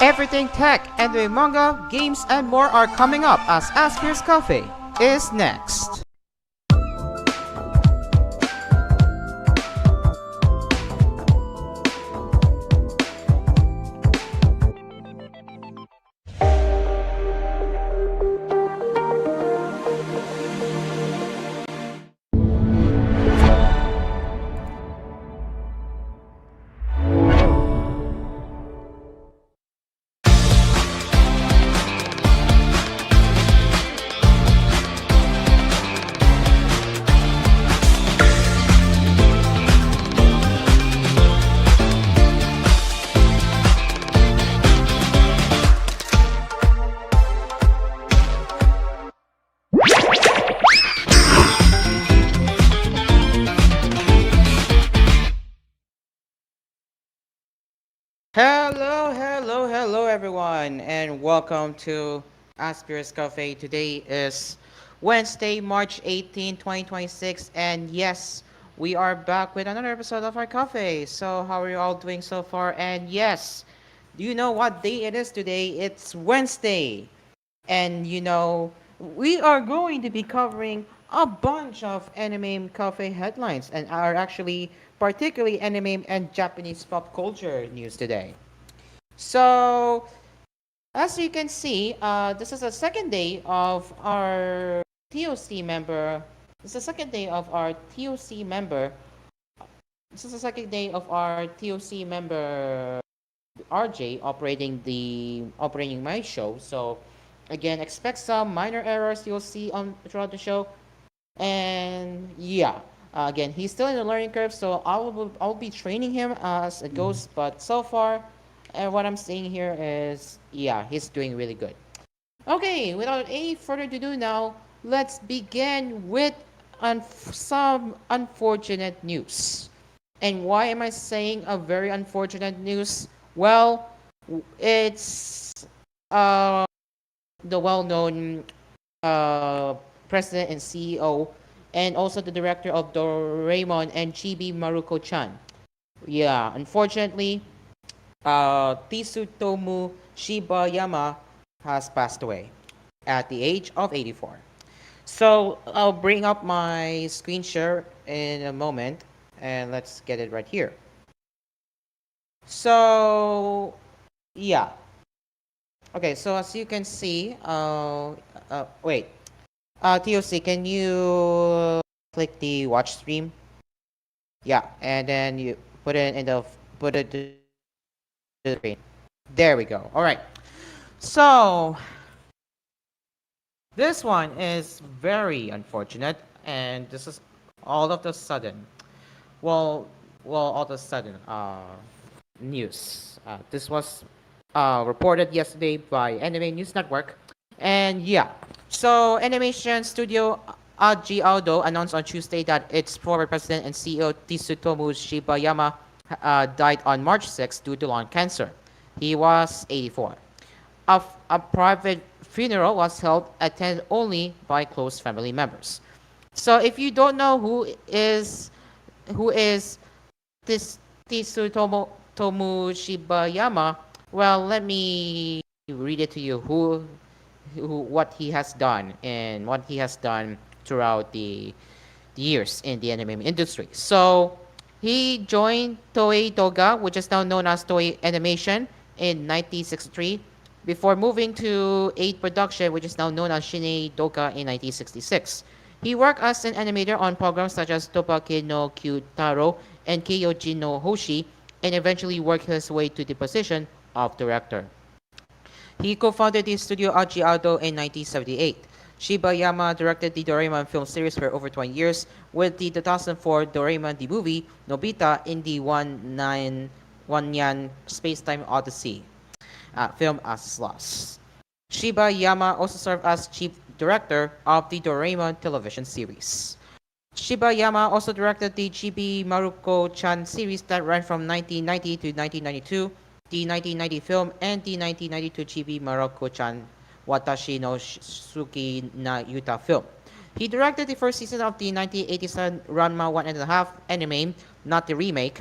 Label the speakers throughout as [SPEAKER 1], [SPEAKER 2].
[SPEAKER 1] Everything tech, anime, manga, games, and more are coming up as ASPHERE'S Cafe is next. Hello everyone, and welcome to ASPHERE'S Cafe. Today is Wednesday, March 18, 2026, and yes, we are back with another episode of our cafe. So, how are you all doing so far? And yes, do you know what day it is today? It's Wednesday. And we are going to be covering a bunch of anime cafe headlines and are actually particularly anime and Japanese pop culture news today. So, as you can see, this is the second day of our TOC member. This is the second day of our TOC member. This is the second day of our TOC member RJ operating my show. So again, expect some minor errors you'll see on throughout the show. And yeah, again, he's still in the learning curve, so I'll be training him as it goes. But so far, what I'm seeing here is yeah, he's doing really good. Okay, without any further ado now, let's begin with some unfortunate news. And why am I saying a very unfortunate news? Well, it's the well-known president and CEO, and also the director of Doraemon and Chibi Maruko-chan. Yeah, unfortunately, Tsutomu Shibayama has passed away at the age of 84. So I'll bring up my screen share in a moment, and let's get it right here. So yeah, okay. So as you can see, wait, TOC, can you click the watch stream? Yeah, and then you put it to the screen. There we go. All right. So this one is very unfortunate, and this is all of the sudden. All of a sudden, news. This was reported yesterday by Anime News Network, and yeah. So animation studio Aji Aldo announced on Tuesday that its former president and CEO Tsutomu Shibayama died on March 6 due to lung cancer. He was 84. A private funeral was held, attended only by close family members. So if you don't know who is this Tsutomu Shibayama, well, let me read it to you what he has done and what he has done throughout the years in the anime industry. So he joined Toei Doga, which is now known as Toei Animation, in 1963 before moving to 8 Production, which is now known as Shinei Doga, in 1966. He worked as an animator on programs such as Topake no Kyutaro and Kyoji no Hoshi, and eventually worked his way to the position of director. He co-founded the studio Aji Aldo in 1978. Shibayama directed the Doraemon film series for over 20 years, with the 2004 Doraemon the movie Nobita in the One Yan Space-Time Odyssey film as lost. Shibayama also served as chief director of the Doraemon television series. Shibayama also directed the Chibi Maruko-chan series that ran from 1990 to 1992, the 1990 film, and the 1992 Chibi Maruko-chan Watashi no Suki na Yuta film. He directed the first season of the 1987 Ranma 1.5 anime, not the remake.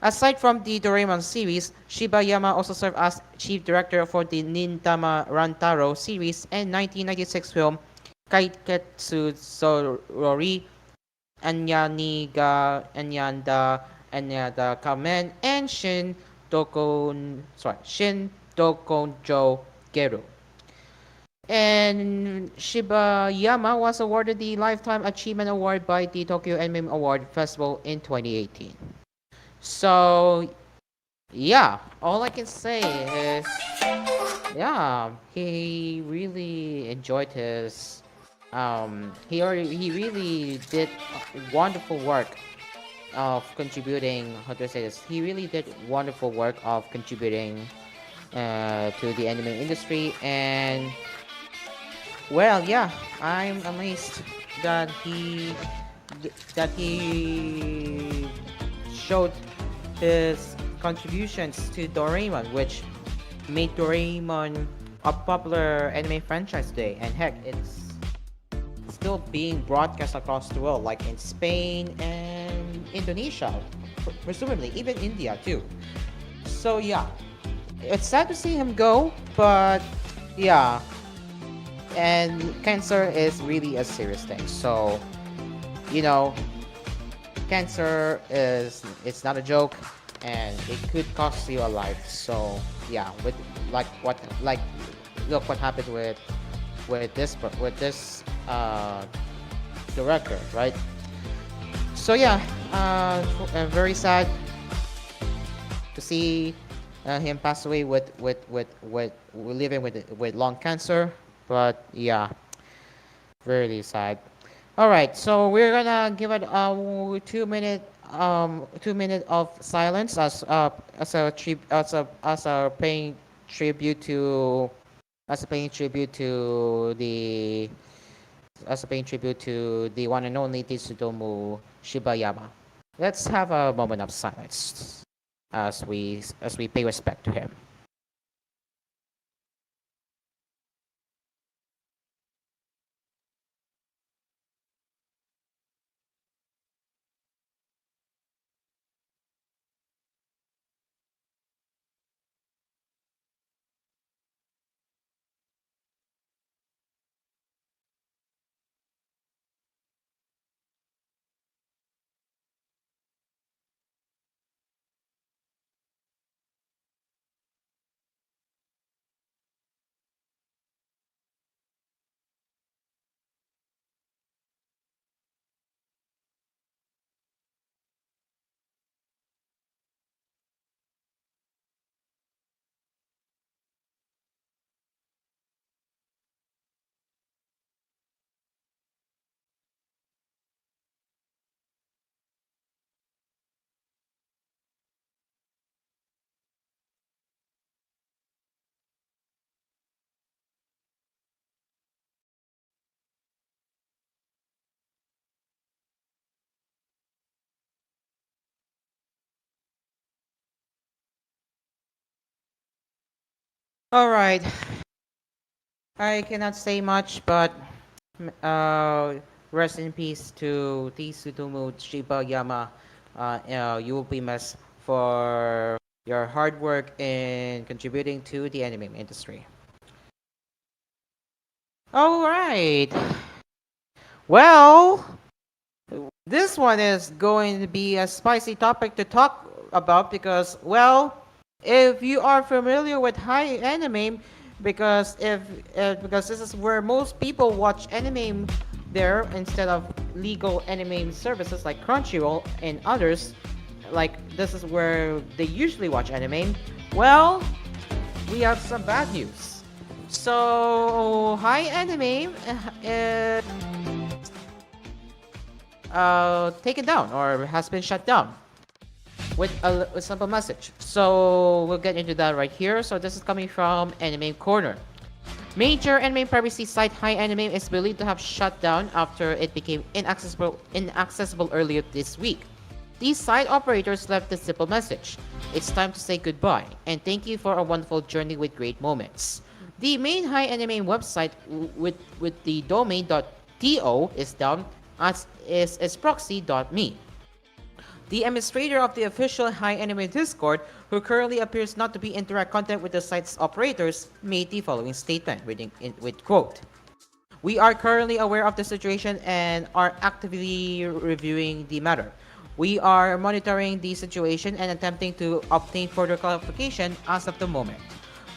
[SPEAKER 1] Aside from the Doraemon series, Shibayama also served as chief director for the Nintama Rantaro series and 1996 film Kaiketsu Sorori Anyanda Kamen and Shin Dokonjo Geru. And Shibayama was awarded the Lifetime Achievement Award by the Tokyo Anime Award Festival in 2018. So, yeah, all I can say is, yeah, he really enjoyed his. He really did wonderful work of contributing. How do I say this? He really did wonderful work of contributing to the anime industry, and well, yeah, I'm amazed that he showed his contributions to Doraemon, which made Doraemon a popular anime franchise today. And heck, it's still being broadcast across the world, like in Spain and Indonesia, presumably even India too. So yeah, it's sad to see him go, but yeah, and cancer is really a serious thing. So you know, cancer is it's not a joke, and it could cost you a life. So yeah, with like look what happened with this director, right? So yeah, very sad to see him pass away with living with lung cancer. But yeah, very sad. All right, so we're gonna give it a 2 minute of silence as a paying tribute to the one and only Tsutomu Shibayama. Let's have a moment of silence as we pay respect to him. All right, I cannot say much, but uh, rest in peace to Tsutomu Shibayama. You will be missed for your hard work in contributing to the anime industry. All right. Well, this one is going to be a spicy topic to talk about because, well, if you are familiar with high anime, because this is where most people watch anime there instead of legal anime services like Crunchyroll and others, like this is where they usually watch anime. Well, we have some bad news. So, high anime taken down or has been shut down with simple message. So we'll get into that right here. So this is coming from Anime Corner. Major anime privacy site High Anime is believed to have shut down after it became inaccessible earlier this week. These site operators left a simple message. It's time to say goodbye and thank you for a wonderful journey with great moments. The main High Anime website with the domain .to is down as is proxy.me. The administrator of the official Hi Anime Discord, who currently appears not to be in direct contact with the site's operators, made the following statement, reading with quote, "We are currently aware of the situation and are actively reviewing the matter. We are monitoring the situation and attempting to obtain further clarification as of the moment.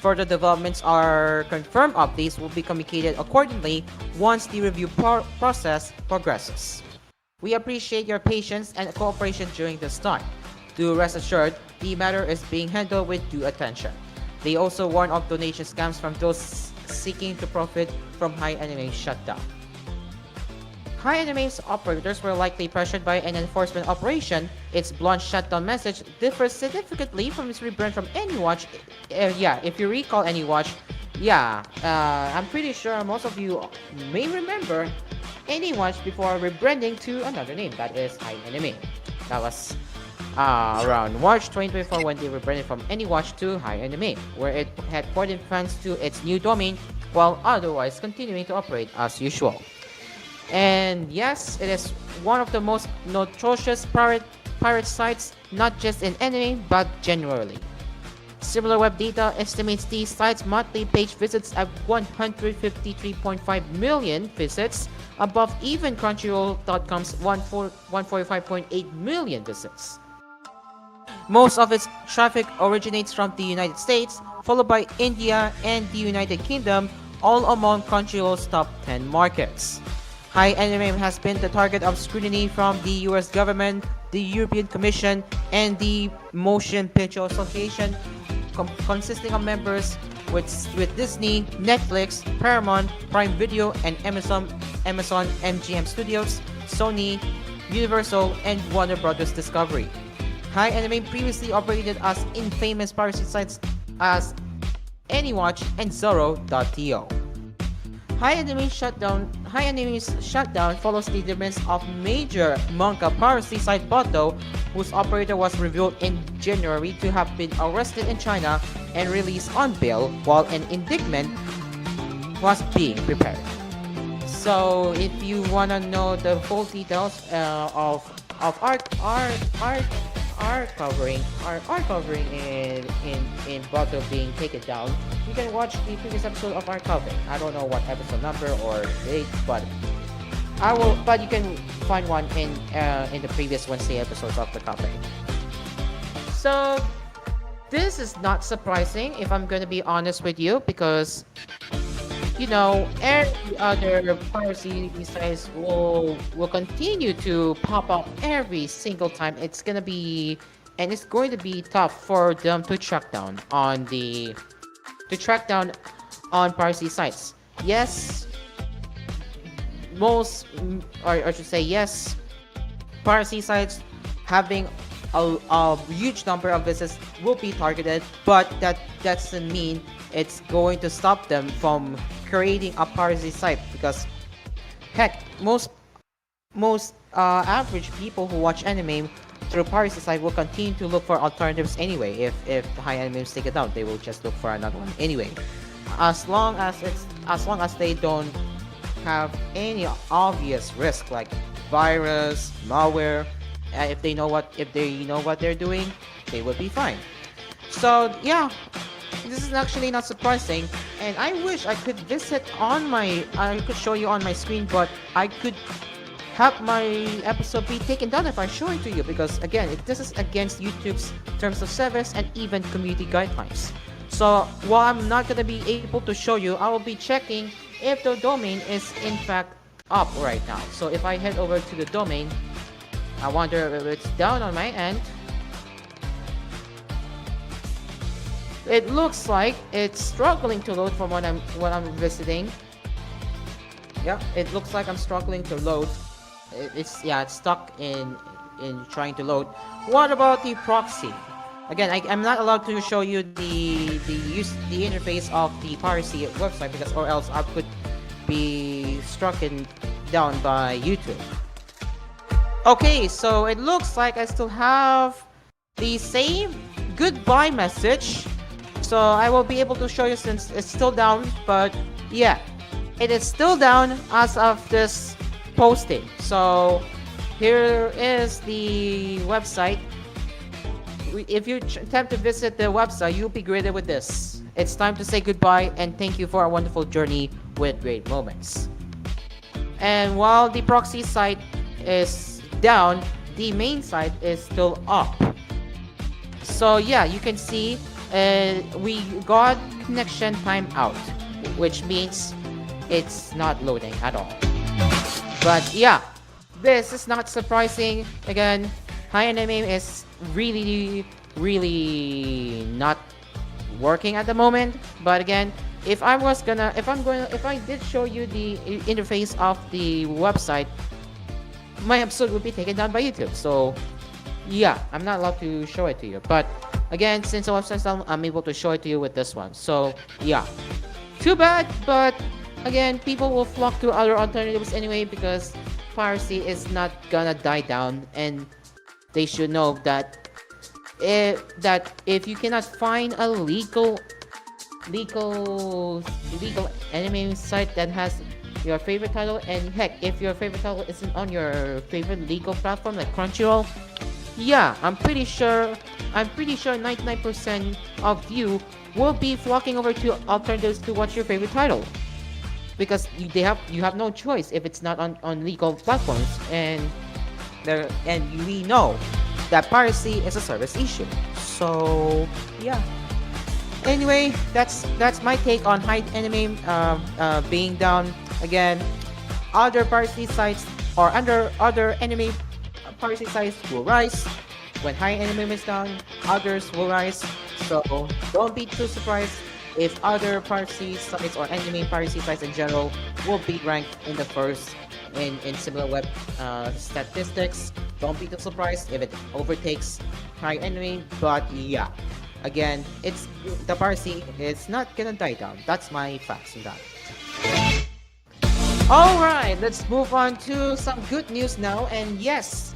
[SPEAKER 1] Further developments or confirmed updates will be communicated accordingly once the review process progresses. We appreciate your patience and cooperation during this time. Do rest assured, the matter is being handled with due attention." They also warn of donation scams from those seeking to profit from Hi Anime shutdown. Hi Anime's operators were likely pressured by an enforcement operation. Its blunt shutdown message differs significantly from its rebrand from AnyWatch. Yeah, if you recall AnyWatch, I'm pretty sure most of you may remember AnyWatch before rebranding to another name, that is Hi Anime. That was around March 2024 when they rebranded from AnyWatch to Hi Anime, where it had ported fans to its new domain while otherwise continuing to operate as usual. And yes, it is one of the most notorious pirate sites, not just in anime, but generally. Similar web data estimates the site's monthly page visits at 153.5 million visits, above even Crunchyroll.com's 145.8 million visits. Most of its traffic originates from the United States, followed by India and the United Kingdom, all among Crunchyroll's top 10 markets. Hi Anime has been the target of scrutiny from the US government, the European Commission, and the Motion Picture Association, consisting of members with Disney, Netflix, Paramount, Prime Video, and Amazon MGM Studios, Sony, Universal, and Warner Bros. Discovery. Hi Anime previously operated as infamous piracy sites as AnyWatch and Zoro.to. Hi Anime's shutdown follows the demands of major manga piracy site Boto, whose operator was revealed in January to have been arrested in China and released on bail while an indictment was being prepared. So if you wanna know the full details of our covering in Boto being taken down, you can watch the previous episode of our covering. I don't know what episode number or date, but you can find one in the previous Wednesday episodes of the covering. So this is not surprising, if I'm gonna be honest with you, because every other piracy sites will continue to pop up every single time. It's going to be tough for them to track down on piracy sites. Yes, yes, piracy sites having a huge number of visits will be targeted, but that doesn't mean it's going to stop them from creating a piracy site, because heck, most average people who watch anime through piracy site will continue to look for alternatives anyway. If the Hi Anime take it down, they will just look for another one anyway, as long as they don't have any obvious risk like virus, malware. If they know what they're doing, they will be fine. So yeah, this is actually not surprising, and I wish I could show you on my screen, but I could have my episode be taken down if I show it to you, because again, this is against YouTube's terms of service and even community guidelines. So while I'm not gonna be able to show you, I will be checking if the domain is in fact up right now. So if I head over to the domain, I wonder if it's down on my end. It looks like it's struggling to load from what I'm visiting. Yeah, it looks like I'm struggling to load. It's stuck in trying to load. What about the proxy? Again, I'm not allowed to show you the interface of the piracy website, because or else I could be struck down by YouTube. Okay, so it looks like I still have the same goodbye message. So I will be able to show you since it's still down, but yeah, it is still down as of this posting. So here is the website. If you attempt to visit the website, you'll be greeted with this. It's time to say goodbye and thank you for a wonderful journey with great moments. And while the proxy site is down, the main site is still up. So yeah, you can see we got connection timeout, which means it's not loading at all. But yeah, this is not surprising. Again, High Anime is really not working at the moment. But again, if I did show you the interface of the website, my episode would be taken down by YouTube. So yeah, I'm not allowed to show it to you. But again, since the website's down, I'm able to show it to you with this one. So yeah, too bad, but again, people will flock to other alternatives anyway because piracy is not gonna die down, and they should know that if you cannot find a legal anime site that has your favorite title, and heck, if your favorite title isn't on your favorite legal platform like Crunchyroll, yeah, I'm pretty sure 99% of you will be flocking over to alternatives to watch your favorite title because you have no choice if it's not on legal platforms, and we know that piracy is a service issue. So yeah. Anyway, that's my take on High Anime being down. Again, other piracy sites or under other anime piracy sites will rise. When High Anime is down, others will rise. So don't be too surprised if other piracy sites or anime piracy sites in general will be ranked in the first in similar web statistics. Don't be too surprised if it overtakes High Anime. But yeah, again, the piracy is not gonna die down. That's my facts on that. Alright, let's move on to some good news now. And yes,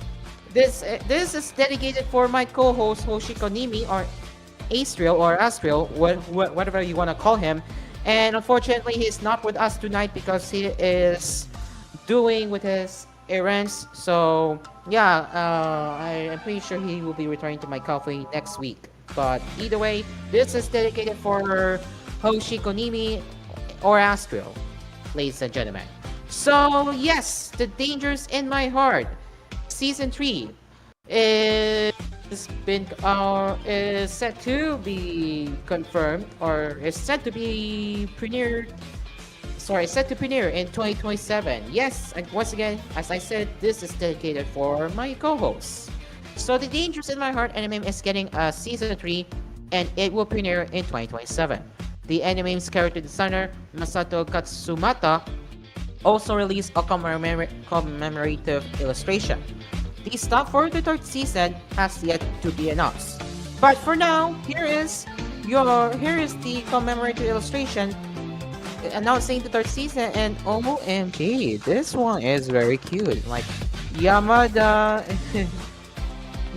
[SPEAKER 1] this is dedicated for my co-host Hoshi Konimi, or Asriel, whatever you want to call him. And unfortunately, he's not with us tonight because he is doing with his errands. So yeah, I'm pretty sure he will be returning to my coffee next week. But either way, this is dedicated for Hoshi Konimi or Asriel, ladies and gentlemen. So yes, The Dangers in My Heart Season 3 is set to be confirmed, or is set to premiere in 2027. Yes, and once again, as I said, this is dedicated for my co-hosts. So The Dangers in My Heart anime is getting a Season 3, and it will premiere in 2027. The anime's character designer, Masato Katsumata, also released a commemorative illustration. The stuff for the third season has yet to be announced. But for now, here is the commemorative illustration announcing the third season, and OMG, this one is very cute. Like Yamada.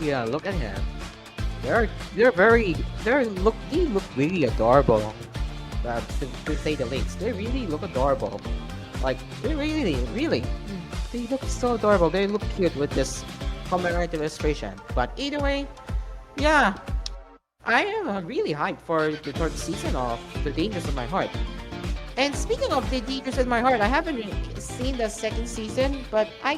[SPEAKER 1] Yeah, look at him. They look really adorable. To say the least, they really look adorable. Like they really they look so adorable. They look cute with this commemorative illustration. But either way, yeah, I am really hyped for the third season of The Dangers in My Heart. And speaking of The Dangers in My Heart, I haven't seen the second season, but I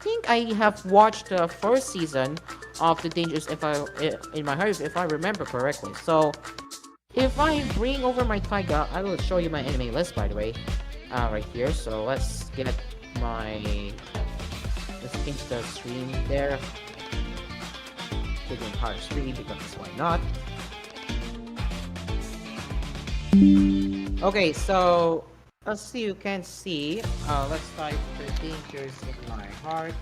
[SPEAKER 1] think I have watched the first season of The Dangers in My Heart, if I remember correctly. So if I bring over my Taiga, I will show you my anime list, by the way, right here. So let's change the stream there to the entire stream, because why not? Okay, so as you can see, let's type The Dangers in My Heart.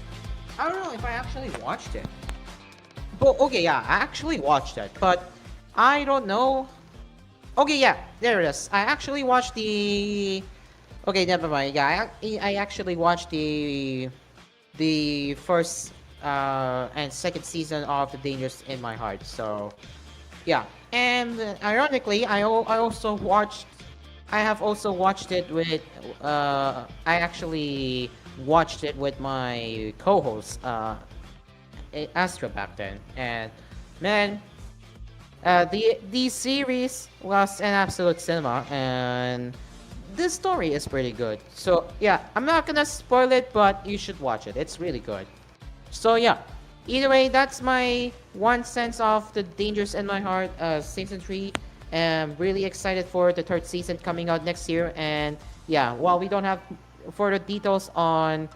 [SPEAKER 1] I don't know if I actually watched it. But okay, yeah, I actually watched it, but I don't know. Okay, yeah, there it is. I actually watched the. Okay, never mind. Yeah, I actually watched the first and second season of The Dangers in My Heart. So yeah, and ironically, I have also watched it with I actually watched it with my co-host Astra back then, and man, the series was an absolute cinema, and this story is pretty good. So yeah, I'm not gonna spoil it, but you should watch it. It's really good. So yeah, either way, that's my one sense of the Dangers in My Heart season 3. I'm really excited for the third season coming out next year. And yeah, while we don't have further details on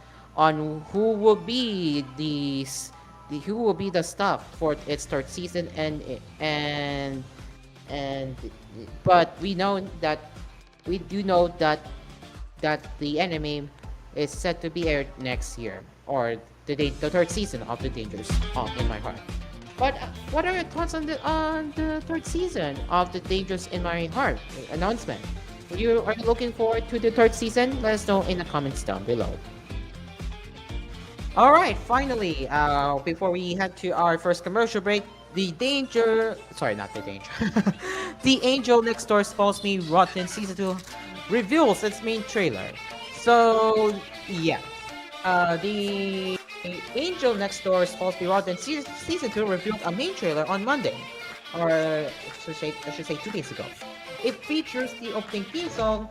[SPEAKER 1] who will be who will be the staff for its third season, and but we know that we do know that the anime is set to be aired next year, or the third season of the Dangers in My Heart. But what are your thoughts on the third season of the Dangers in My Heart announcement? Are you looking forward to the third season? Let us know in the comments down below. All right, finally, before we head to our first commercial break, not the danger, the Angel Next Door Spells Me Rotten Season 2 reveals its main trailer. So, yeah, the Angel Next Door Spells Me Rotten Season 2 revealed a main trailer on Monday, or I should say 2 days ago. It features the opening theme song,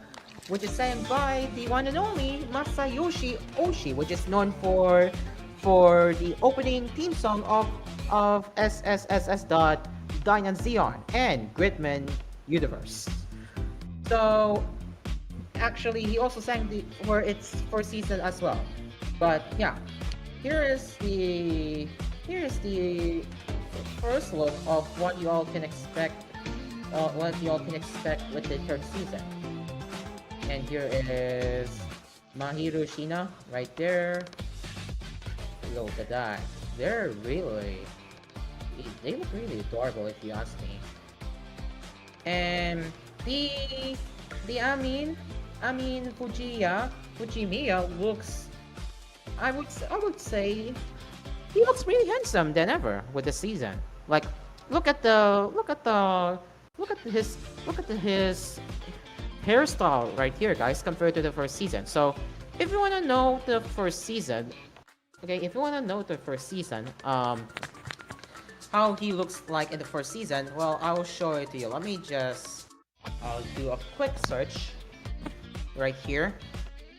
[SPEAKER 1] which is sang by the one and only Masayoshi Oshii, which is known for the opening theme song of SSSS Dynan Zeon and Gridman Universe. So actually, he also sang for its first season as well. But yeah, here is the first look of what you all can expect. What you all can expect with the third season. And here is Mahiru Shina right there. Look at that. They look really adorable if you ask me. And the Fujimiya looks, I would say he looks really handsome than ever with the season. Like look at his hairstyle right here, guys, compared to the first season. So if you want to know the first season, how he looks like in the first season, well, I will show it to you. I'll do a quick search right here.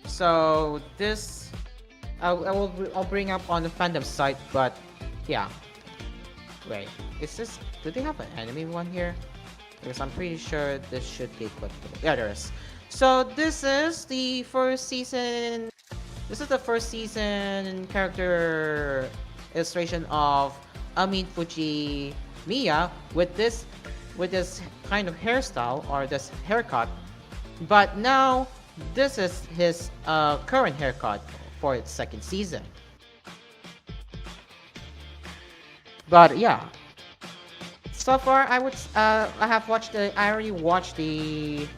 [SPEAKER 1] So this I'll bring up on the fandom site, but yeah, wait, do they have an anime one here? Because I'm pretty sure this should be clickable. Yeah, there is. So this is the first season. This is the first season character illustration of Fujimiya with this kind of hairstyle or this haircut. But now this is his current haircut for its second season. But yeah. So far, I already watched the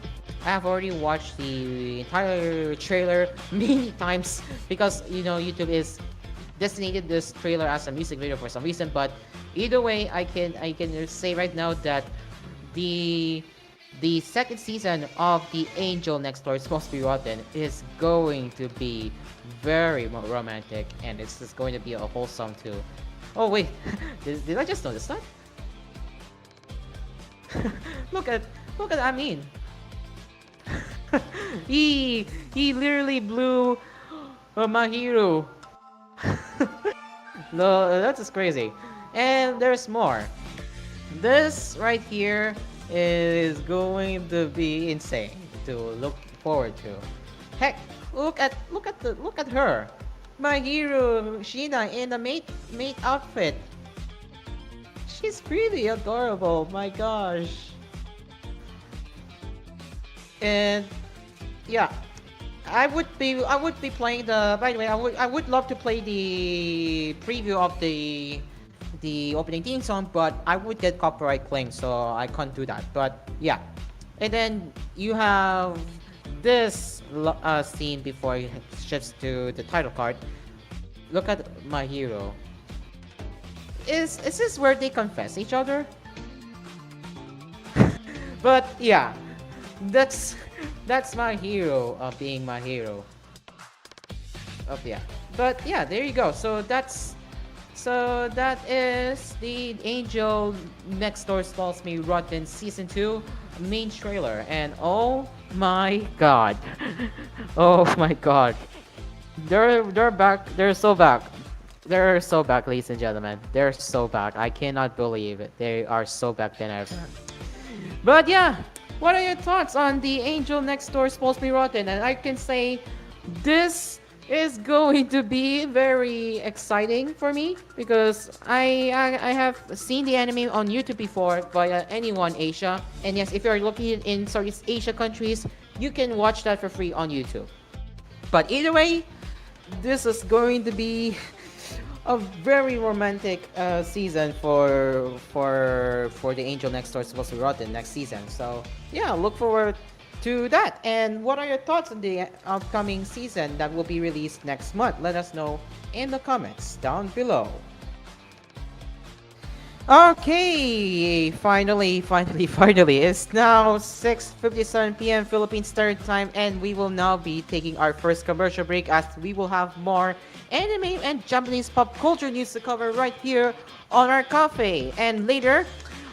[SPEAKER 1] entire trailer many times because YouTube is designated this trailer as a music video for some reason. But either way, I can say right now that the second season of the Angel Next Door Supposed to Be Rotten is going to be very romantic, and it's just going to be a wholesome too. Oh wait, did I just notice that? look at Amin. he literally blew Mahiru. No, that's just crazy. And there's more. This right here is going to be insane to look forward to. Heck, look at her. Mahiru Shina in the mate outfit. She's really adorable, my gosh. And yeah, I would be playing the. By the way, I would love to play the preview of the opening theme song, but I would get copyright claim, so I can't do that. But yeah, and then you have this scene before it shifts to the title card. Look at my hero. Is this where they confess each other? But yeah, that's my hero being my hero. yeah. But yeah, there you go. So that is the Angel Next Door Stalls Me Rotten Season 2 main trailer. And oh my god. Oh my god. They're back. They're so back. They're so back, ladies and gentlemen. They're so back. I cannot believe it. They are so back than ever. But yeah, what are your thoughts on the Angel Next Door Supposed to Be Rotten? And I can say this is going to be very exciting for me because I have seen the anime on YouTube before via Anyone Asia. And yes, if you're looking in Southeast Asia countries, you can watch that for free on YouTube. But either way, this is going to be a very romantic season for the Angel Next Door Supposed to be Rotten next season. So yeah, look forward to that. And what are your thoughts on the upcoming season that will be released next month? Let us know in the comments down below. Okay, finally, it's now 6:57 p.m. Philippine Standard Time, and we will now be taking our first commercial break as we will have more anime and Japanese pop culture news to cover right here on our cafe. And later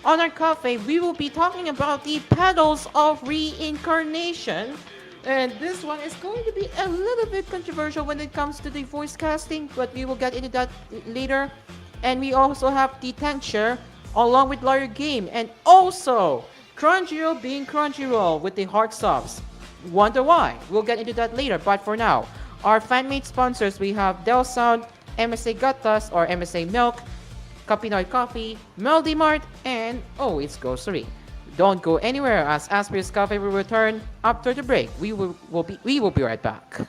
[SPEAKER 1] on our cafe, we will be talking about the Petals of Reincarnation. And this one is going to be a little bit controversial when it comes to the voice casting, but we will get into that later. And we also have the Tankshare along with Lawyer Game, and also Crunchyroll being Crunchyroll with the hard subs. Wonder why? We'll get into that later, but for now, our fan-made sponsors, we have Del Sound, MSA Gatas or MSA Milk, Kapinoy Coffee, Melody Mart, and Oh It's Grocery. Don't go anywhere as ASPHERE'S Cafe will return after the break. We will be right back.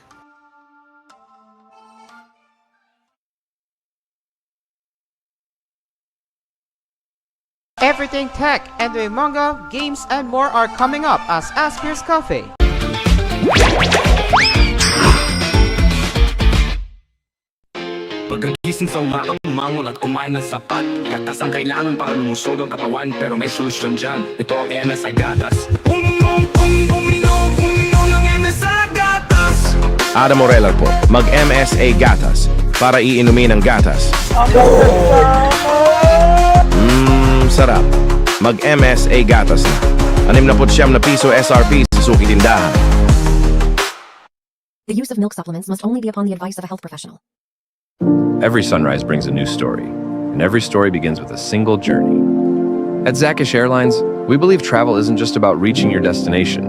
[SPEAKER 1] Everything tech, anime, manga, games, and more are coming up as ASPHERE'S Cafe.
[SPEAKER 2] Pagkagising sa umaga, umangon at kumain ng sapat. Gatas ang kailangan para lumusog ang katawan, pero may solusyon dyan. Ito ang MSI Gatas. Uminom ng MSI Gatas.
[SPEAKER 3] Ada Morela po, mag-MSA Gatas para iinumin ang gatas. Sarap. Mag-MSA Gatas na. 69 na piso SRP sa suki tindahan.
[SPEAKER 4] The use of milk supplements must only be upon the advice of a health professional.
[SPEAKER 5] Every sunrise brings a new story, and every story begins with a single journey. At Zakish Airlines, we believe travel isn't just about reaching your destination.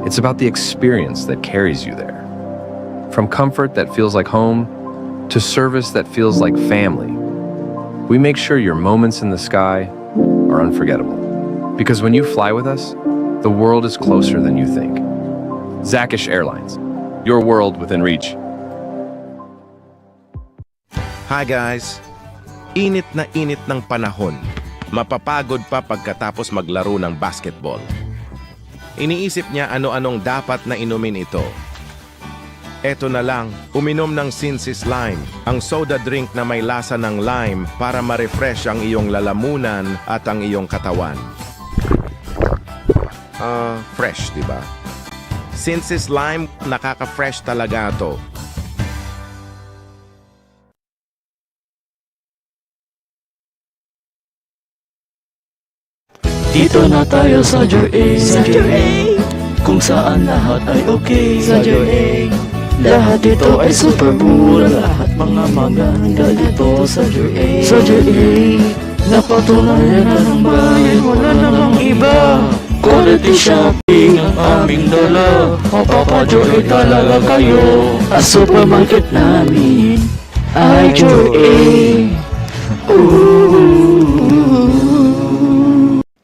[SPEAKER 5] It's about the experience that carries you there. From comfort that feels like home, to service that feels like family, we make sure your moments in the sky are unforgettable. Because when you fly with us, the world is closer than you think. Zakish Airlines, your world within reach.
[SPEAKER 3] Hi guys! Init ng panahon. Mapapagod pa pagkatapos maglaro ng basketball. Iniisip niya ano-anong dapat na inumin ito. Eto na lang, uminom ng Sinsis Lime, ang soda drink na may lasa ng lime para ma-refresh ang iyong lalamunan at ang iyong katawan. Fresh, diba? Sinsis Lime, nakaka-fresh talaga to.
[SPEAKER 6] Dito na tayo sa JA, kung saan lahat ay okay. Sa JA, lahat dito ay super mura. Lahat mga maganda dito sa JA. Sa JA, napatunayan na ng bayan, wala namang iba. Quality shopping ang aming dala. Mapapa-JA talaga kayo. Ang supermarket namin ay JA.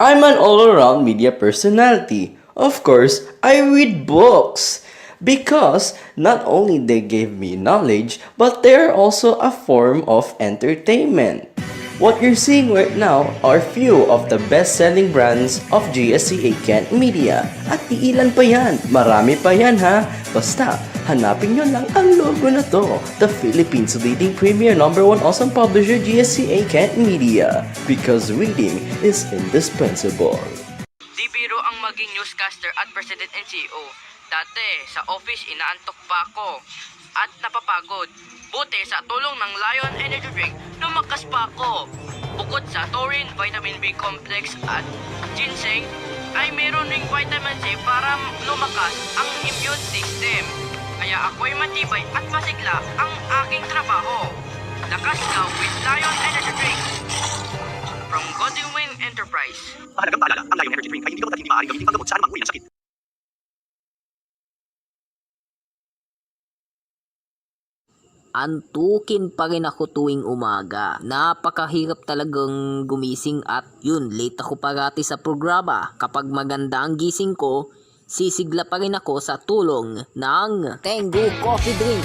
[SPEAKER 7] I'm an all-around media personality. Of course, I read books. Because not only they gave me knowledge, but they are also a form of entertainment. What you're seeing right now are few of the best-selling brands of GSCA Kent Media. At iilan pa yan, marami pa yan ha. Basta, hanapin nyo lang ang logo na to. The Philippines' leading premier #1 awesome publisher GSCA Kent Media. Because reading is indispensable.
[SPEAKER 8] Di biro ang maging newscaster at president and CEO. Dati, sa office inaantok pa ako. at napapagod. Buti sa tulong ng Lion Energy Drink, lumakas pa ako. Bukod sa taurine, vitamin B complex at ginseng, ay meron ring vitamin C para lumakas ang immune system. Kaya ako'y matibay at masigla ang aking trabaho. Lakas ka with Lion Energy Drink. From Godwin Enterprise.
[SPEAKER 9] Mahalagang paalala, ang Lion Energy Drink ay hindi gamot at hindi maaaring gamitin panggamot sa anumang uri ng sakit.
[SPEAKER 10] Antukin pa rin ako tuwing umaga. Napakahirap talagang gumising at yun, late ako parati sa programa. Kapag maganda ang gising ko, sisigla pa rin ako sa tulong ng Tengu Coffee Drink.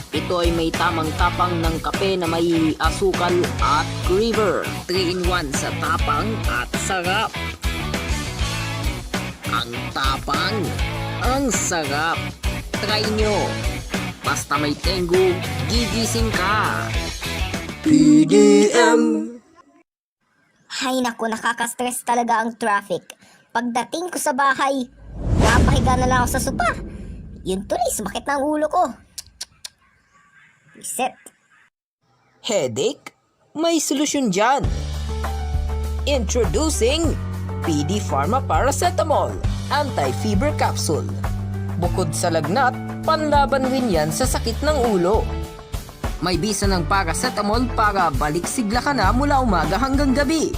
[SPEAKER 10] Ito ay may tamang tapang ng kape na may asukal at creamer. 3-in-1 sa tapang at sarap. Ang tapang, ang sarap. Try nyo. Basta may Tengu, gigising ka.
[SPEAKER 7] PDM.
[SPEAKER 11] Hay naku, nakaka-stress talaga ang traffic. Pagdating ko sa bahay, napahiga na lang ako sa sopa. Yun tuloy, sumakit na ang ulo ko. Reset.
[SPEAKER 10] Headache? May solusyon dyan. Introducing PD Pharma Paracetamol Anti-Fever Capsule. Bukod sa lagnat, panlaban rin yan sa sakit ng ulo. May bisa ng paracetamol para balik sigla ka na mula umaga hanggang gabi.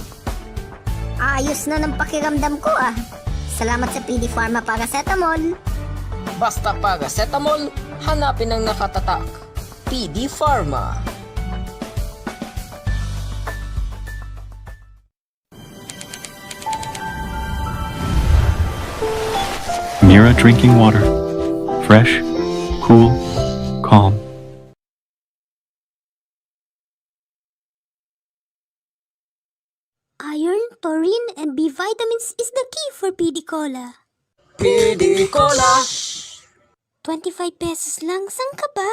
[SPEAKER 11] Ayos na ng pakiramdam ko ah. Salamat sa PD Pharma Paracetamol.
[SPEAKER 10] Basta paracetamol, hanapin ang nakatatak. PD Pharma.
[SPEAKER 12] Mira drinking water. Fresh, cool, calm.
[SPEAKER 11] Iron, taurine, and B vitamins is the key for PD Cola.
[SPEAKER 10] PD Cola!
[SPEAKER 11] 25 pesos lang, sang ka ba?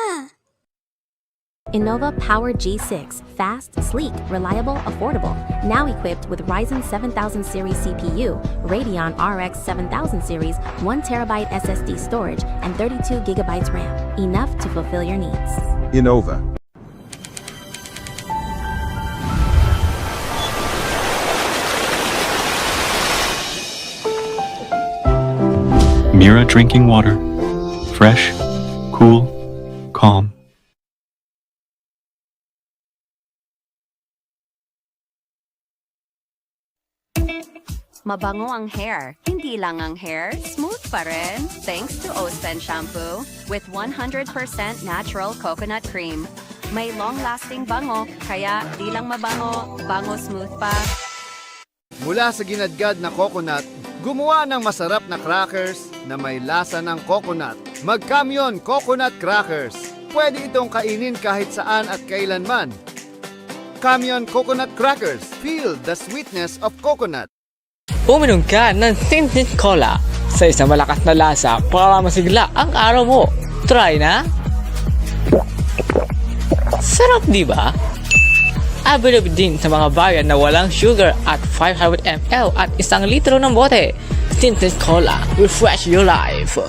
[SPEAKER 4] Innova Power G6. Fast, sleek, reliable, affordable. Now equipped with Ryzen 7000 series CPU, Radeon RX 7000 series, 1TB SSD storage, and 32GB RAM. Enough to fulfill your needs.
[SPEAKER 3] Innova.
[SPEAKER 12] Mira drinking water. Fresh, cool, calm.
[SPEAKER 13] Mabango ang hair. Hindi lang ang hair, smooth pa rin. Thanks to Ospen Shampoo with 100% natural coconut cream. May long-lasting bango, kaya di lang mabango, bango smooth pa.
[SPEAKER 14] Mula sa ginadgad na coconut, gumawa ng masarap na crackers na may lasa ng coconut. Mag-Kamyon Coconut Crackers. Pwede itong kainin kahit saan at kailanman. Kamyon Coconut Crackers. Feel the sweetness of coconut.
[SPEAKER 6] Uminom ka ng tinted cola sa isang malakas na lasa para masigla ang araw mo. Try na! Sarap di ba? Available din sa mga bayan na walang sugar at 500 ml at 1 litro ng bote. Tinted cola, refresh your life!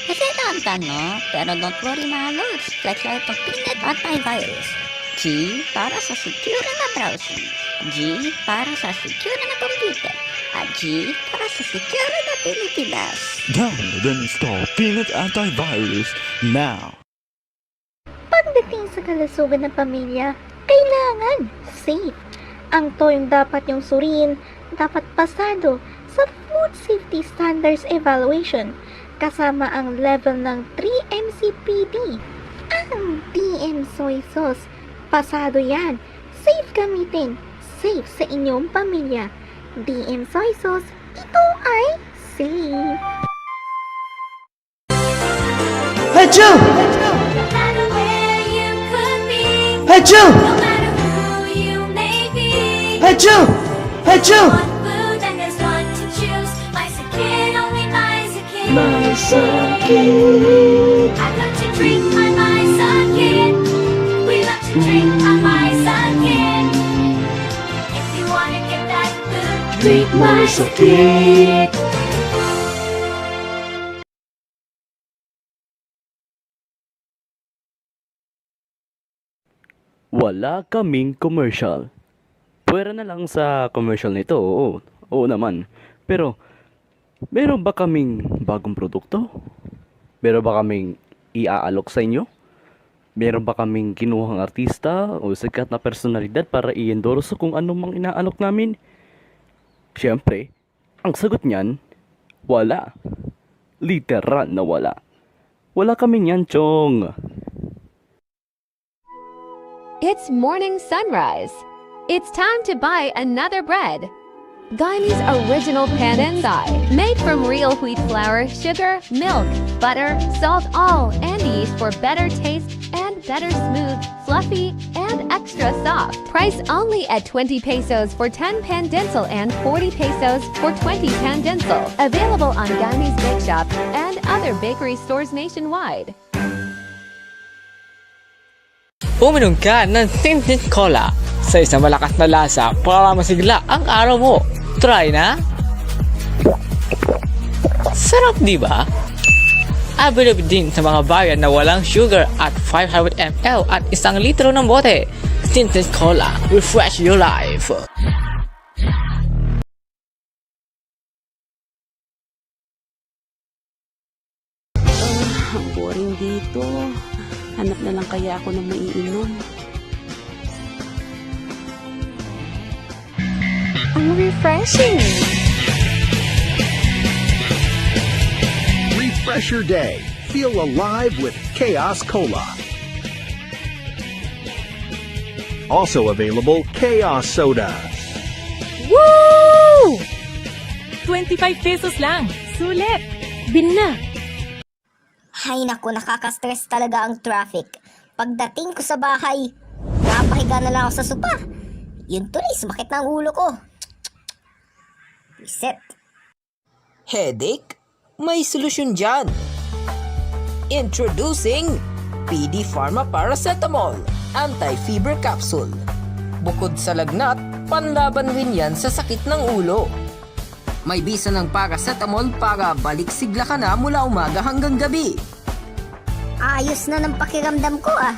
[SPEAKER 11] Kasi tanta no, pero don't worry mga lods. Let's try itong Peanut Antivirus. G para sa secure na browsing. G para sa secure na computer. At G para sa secure na Pilipinas.
[SPEAKER 15] Download and install Peanut Antivirus now.
[SPEAKER 11] Pagdating sa kalusugan ng pamilya, kailangan safe. Ang toyong dapat yung suriin, dapat pasado sa Food Safety Standards Evaluation kasama ang level ng 3-MCPD. Ang DM Soy Sauce, pasado yan. Safe gamitin, safe sa inyong pamilya. DM Soy Sauce, ito ay safe.
[SPEAKER 7] Hachu! Hachu! Hachu! Hachu!
[SPEAKER 15] Masakit.
[SPEAKER 11] I love to drink my Masakit. We love to drink my Masakit.
[SPEAKER 6] may sakit.
[SPEAKER 16] Wala kaming commercial. Pwera na lang sa commercial nito, oo. Oo naman. Pero, meron ba kaming bagong produkto? Meron ba kaming iaalok sa inyo? Meron ba kaming kinuhang artista o sikat na personalidad para i-endorse kung anong mang inaalok namin? Siyempre, ang sagot niyan, wala. Literal na wala. Wala kami niyan, Chong.
[SPEAKER 17] It's morning sunrise. It's time to buy another bread. Guyanese original pandan-thai, made from real wheat flour, sugar, milk, butter, salt, all, and yeast for better taste and better smooth, fluffy, and extra soft. Price only at 20 pesos for 10 pandensil and 40 pesos for 20 pandensil. Available on Guyanese Bake Shop and other bakery stores nationwide.
[SPEAKER 18] Uminom ka ng tinted cola sa isang malakas na lasa para masigla ang araw mo. Try na? Sarap, di ba? Available din sa mga bayan na walang sugar at 500 ml at 1 litro ng bote. Tinted cola, refresh your life.
[SPEAKER 19] Ang boring dito. Hanap na lang kaya ako ng maiinom.
[SPEAKER 17] Ang refreshing!
[SPEAKER 20] Refresh your day. Feel alive with Chaos Cola. Also available, Chaos Soda.
[SPEAKER 21] Woo! 25 pesos lang. Sulit! Bin na!
[SPEAKER 22] Hay naku, nakaka-stress talaga ang traffic. Pagdating ko sa bahay, napahiga na lang ako sa sopa. Yun tuloy, sumakit na ang ulo ko. Reset.
[SPEAKER 10] Headache? May solusyon dyan. Introducing PD Pharma Paracetamol Anti-Fever Capsule. Bukod sa lagnat, panlaban rin yan sa sakit ng ulo. May bisa ng paracetamol para balik sigla ka na mula umaga hanggang gabi.
[SPEAKER 22] Ayos na ng pakiramdam ko ah.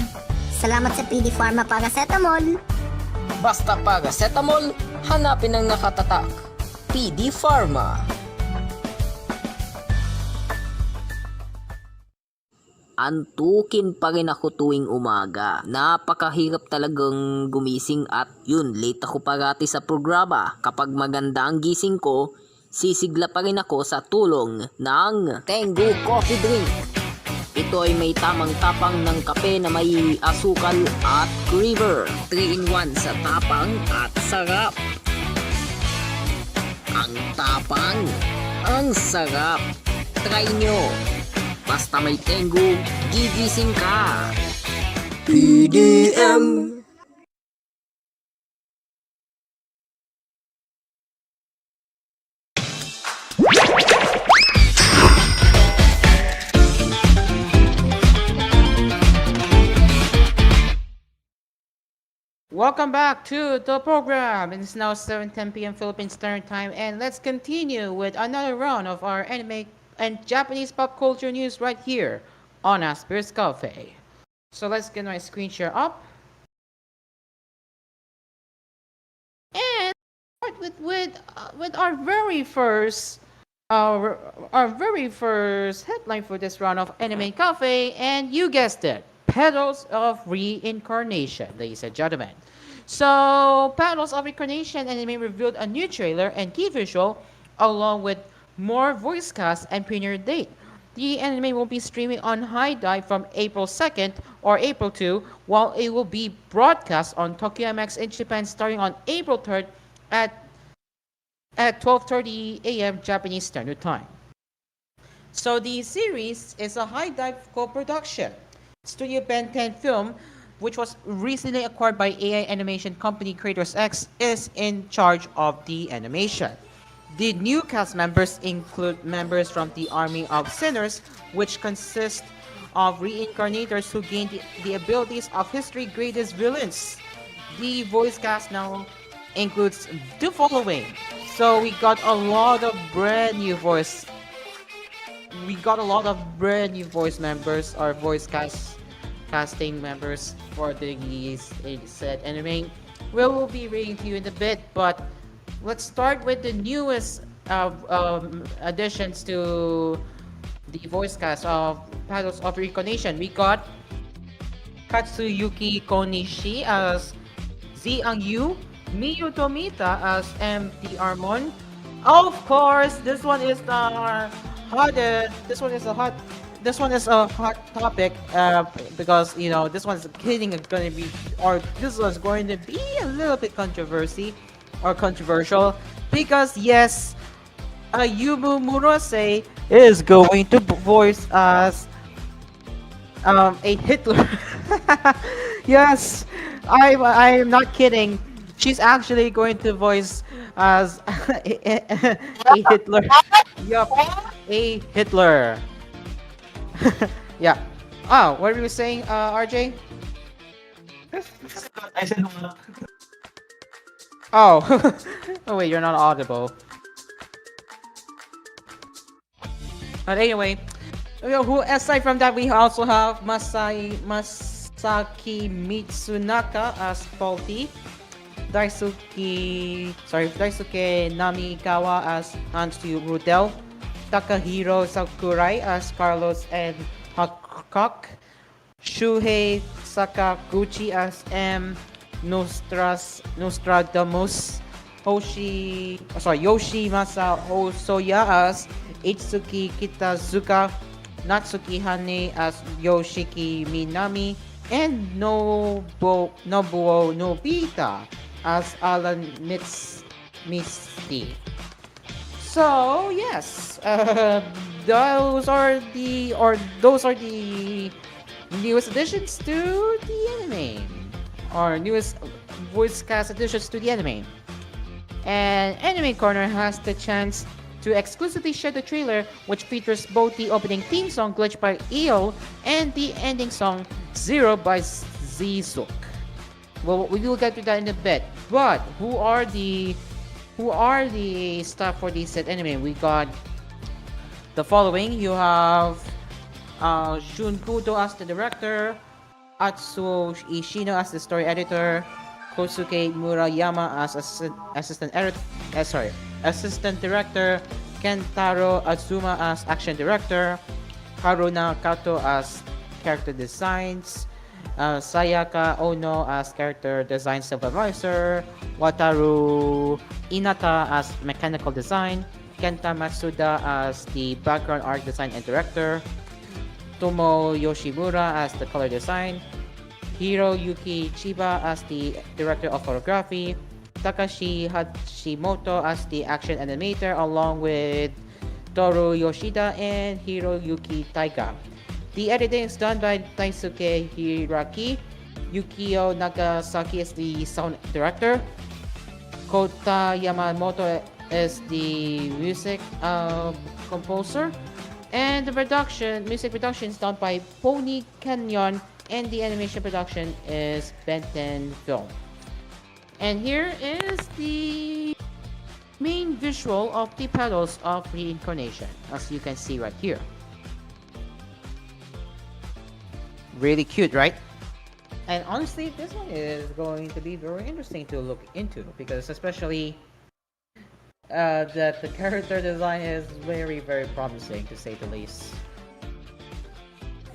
[SPEAKER 22] Salamat sa PD Pharma Paracetamol.
[SPEAKER 10] Basta paracetamol, hanapin ang nakatatak. PD Pharma. Antukin pa rin ako tuwing umaga. Napakahirap talagang gumising at yun, late ako parati sa programa. Kapag maganda ang gising ko, sisigla pa rin ako sa tulong ng Tengu Coffee Drink. Ito ay may tamang tapang ng kape na may asukal at creamer. 3-in-1 sa tapang at sarap. Ang tapang, ang sarap. Try nyo. Basta may Tengu, gigising ka. PDM.
[SPEAKER 1] Welcome back to the program. It's now 7:10 p.m. Philippine Standard Time, and let's continue with another round of our anime and Japanese pop culture news right here on ASPHERE'S Cafe. So let's get my screen share up. And start with our very first headline for this round of Anime Cafe, and you guessed it, Petals of Reincarnation, ladies and gentlemen. So, Petals of Reincarnation anime revealed a new trailer and key visual along with more voice cast and premiere date. The anime will be streaming on High Dive from April 2nd or April 2, while it will be broadcast on Tokyo MX in Japan starting on April 3rd at 12:30 a.m. Japanese Standard Time. So the series is a High Dive co-production. Studio Ben 10 Film, which was recently acquired by AI animation company Creators X, is in charge of the animation. The new cast members include members from the Army of Sinners, which consists of reincarnators who gain the abilities of history's greatest villains. The voice cast now includes the following: So we got a lot of brand new voice. We got a lot of brand new voice members or casting members for the said anime. We will be reading to you in a bit, but let's start with the newest additions to the voice cast of Paddles of Reincarnation. We got Katsuyuki Konishi as Ziang Yu, Miyu Tomita as MT Armon. Of course, this one is the hottest. This one is a hot topic because this one's getting going to be, or this one's going to be a little bit controversial because yes, Yumu Murase is going to voice as a Hitler. Yes, I am not kidding. She's actually going to voice as a Hitler. Yup, a Hitler. Yeah. Oh, what were you saying, RJ?
[SPEAKER 2] I said
[SPEAKER 1] Oh. Oh wait, you're not audible. But anyway, who aside from that, we also have Masaki Mitsunaka as Faulty, Daisuke Namikawa as Hansu Rudel, Takahiro Sakurai as Carlos and Hakok, Shuhei Sakaguchi as M. Nostradamus, Yoshimasa Osoya as Itsuki Kitazuka, Natsuki Hane as Yoshiki Minami, and Nobuo Nobita as Alan Misty. So yes, those are the newest additions to the anime, or newest voice cast additions to the anime. And Anime Corner has the chance to exclusively share the trailer, which features both the opening theme song Glitch by EO and the ending song Zero by Zizuk. Well, we will get to that in a bit. But who are the staff for the said anime? We got the following. You have Shun Kudo as the director, Atsuo Ishino as the story editor, Kosuke Murayama as assistant director, Kentaro Azuma as action director, Haruna Kato as character designs, Sayaka Ono as character design supervisor, Wataru Inata as mechanical design, Kenta Matsuda as the background art design and director, Tomo Yoshimura as the color design, Hiroyuki Chiba as the director of photography, Takashi Hashimoto as the action animator, along with Toru Yoshida and Hiroyuki Taiga. The editing is done by Taisuke Hiraki. Yukio Nagasaki is the sound director. Kota Yamamoto is the music composer. And the music production is done by Pony Canyon, and the animation production is Benten Film. And here is the main visual of the Petals of Reincarnation, as you can see right here. Really cute, right? And honestly, this one is going to be very interesting to look into, because especially that the character design is very, very promising, to say the least.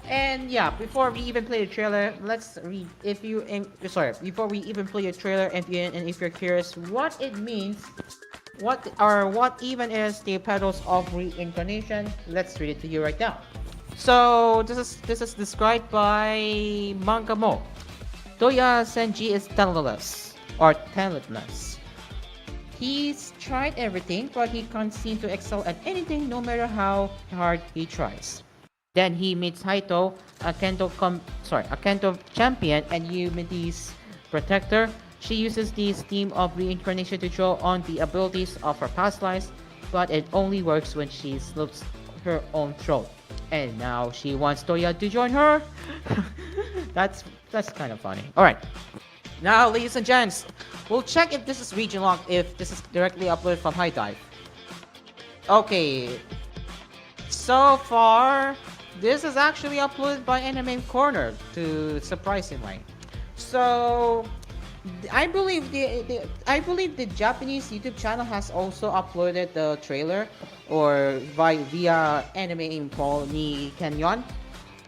[SPEAKER 1] And yeah, before we even play the trailer, let's read. Before we even play the trailer, and if you're curious what it means, what even is the Petals of Reincarnation, let's read it to you right now. So this is described by Manga Mo. Toya Senji is talentless. He's tried everything, but he can't seem to excel at anything, no matter how hard he tries. Then he meets Haito, a Kendo champion and humanity's protector. She uses the steam of reincarnation to draw on the abilities of her past lives, but it only works when she slits her own throat. And now she wants Toya to join her. That's kind of funny. Alright. Now, ladies and gents, we'll check if this is region locked, if this is directly uploaded from High Dive. Okay. So far, this is actually uploaded by Anime Corner, to surprisingly. So, I believe the Japanese YouTube channel has also uploaded the trailer or via Anime Pony Canyon.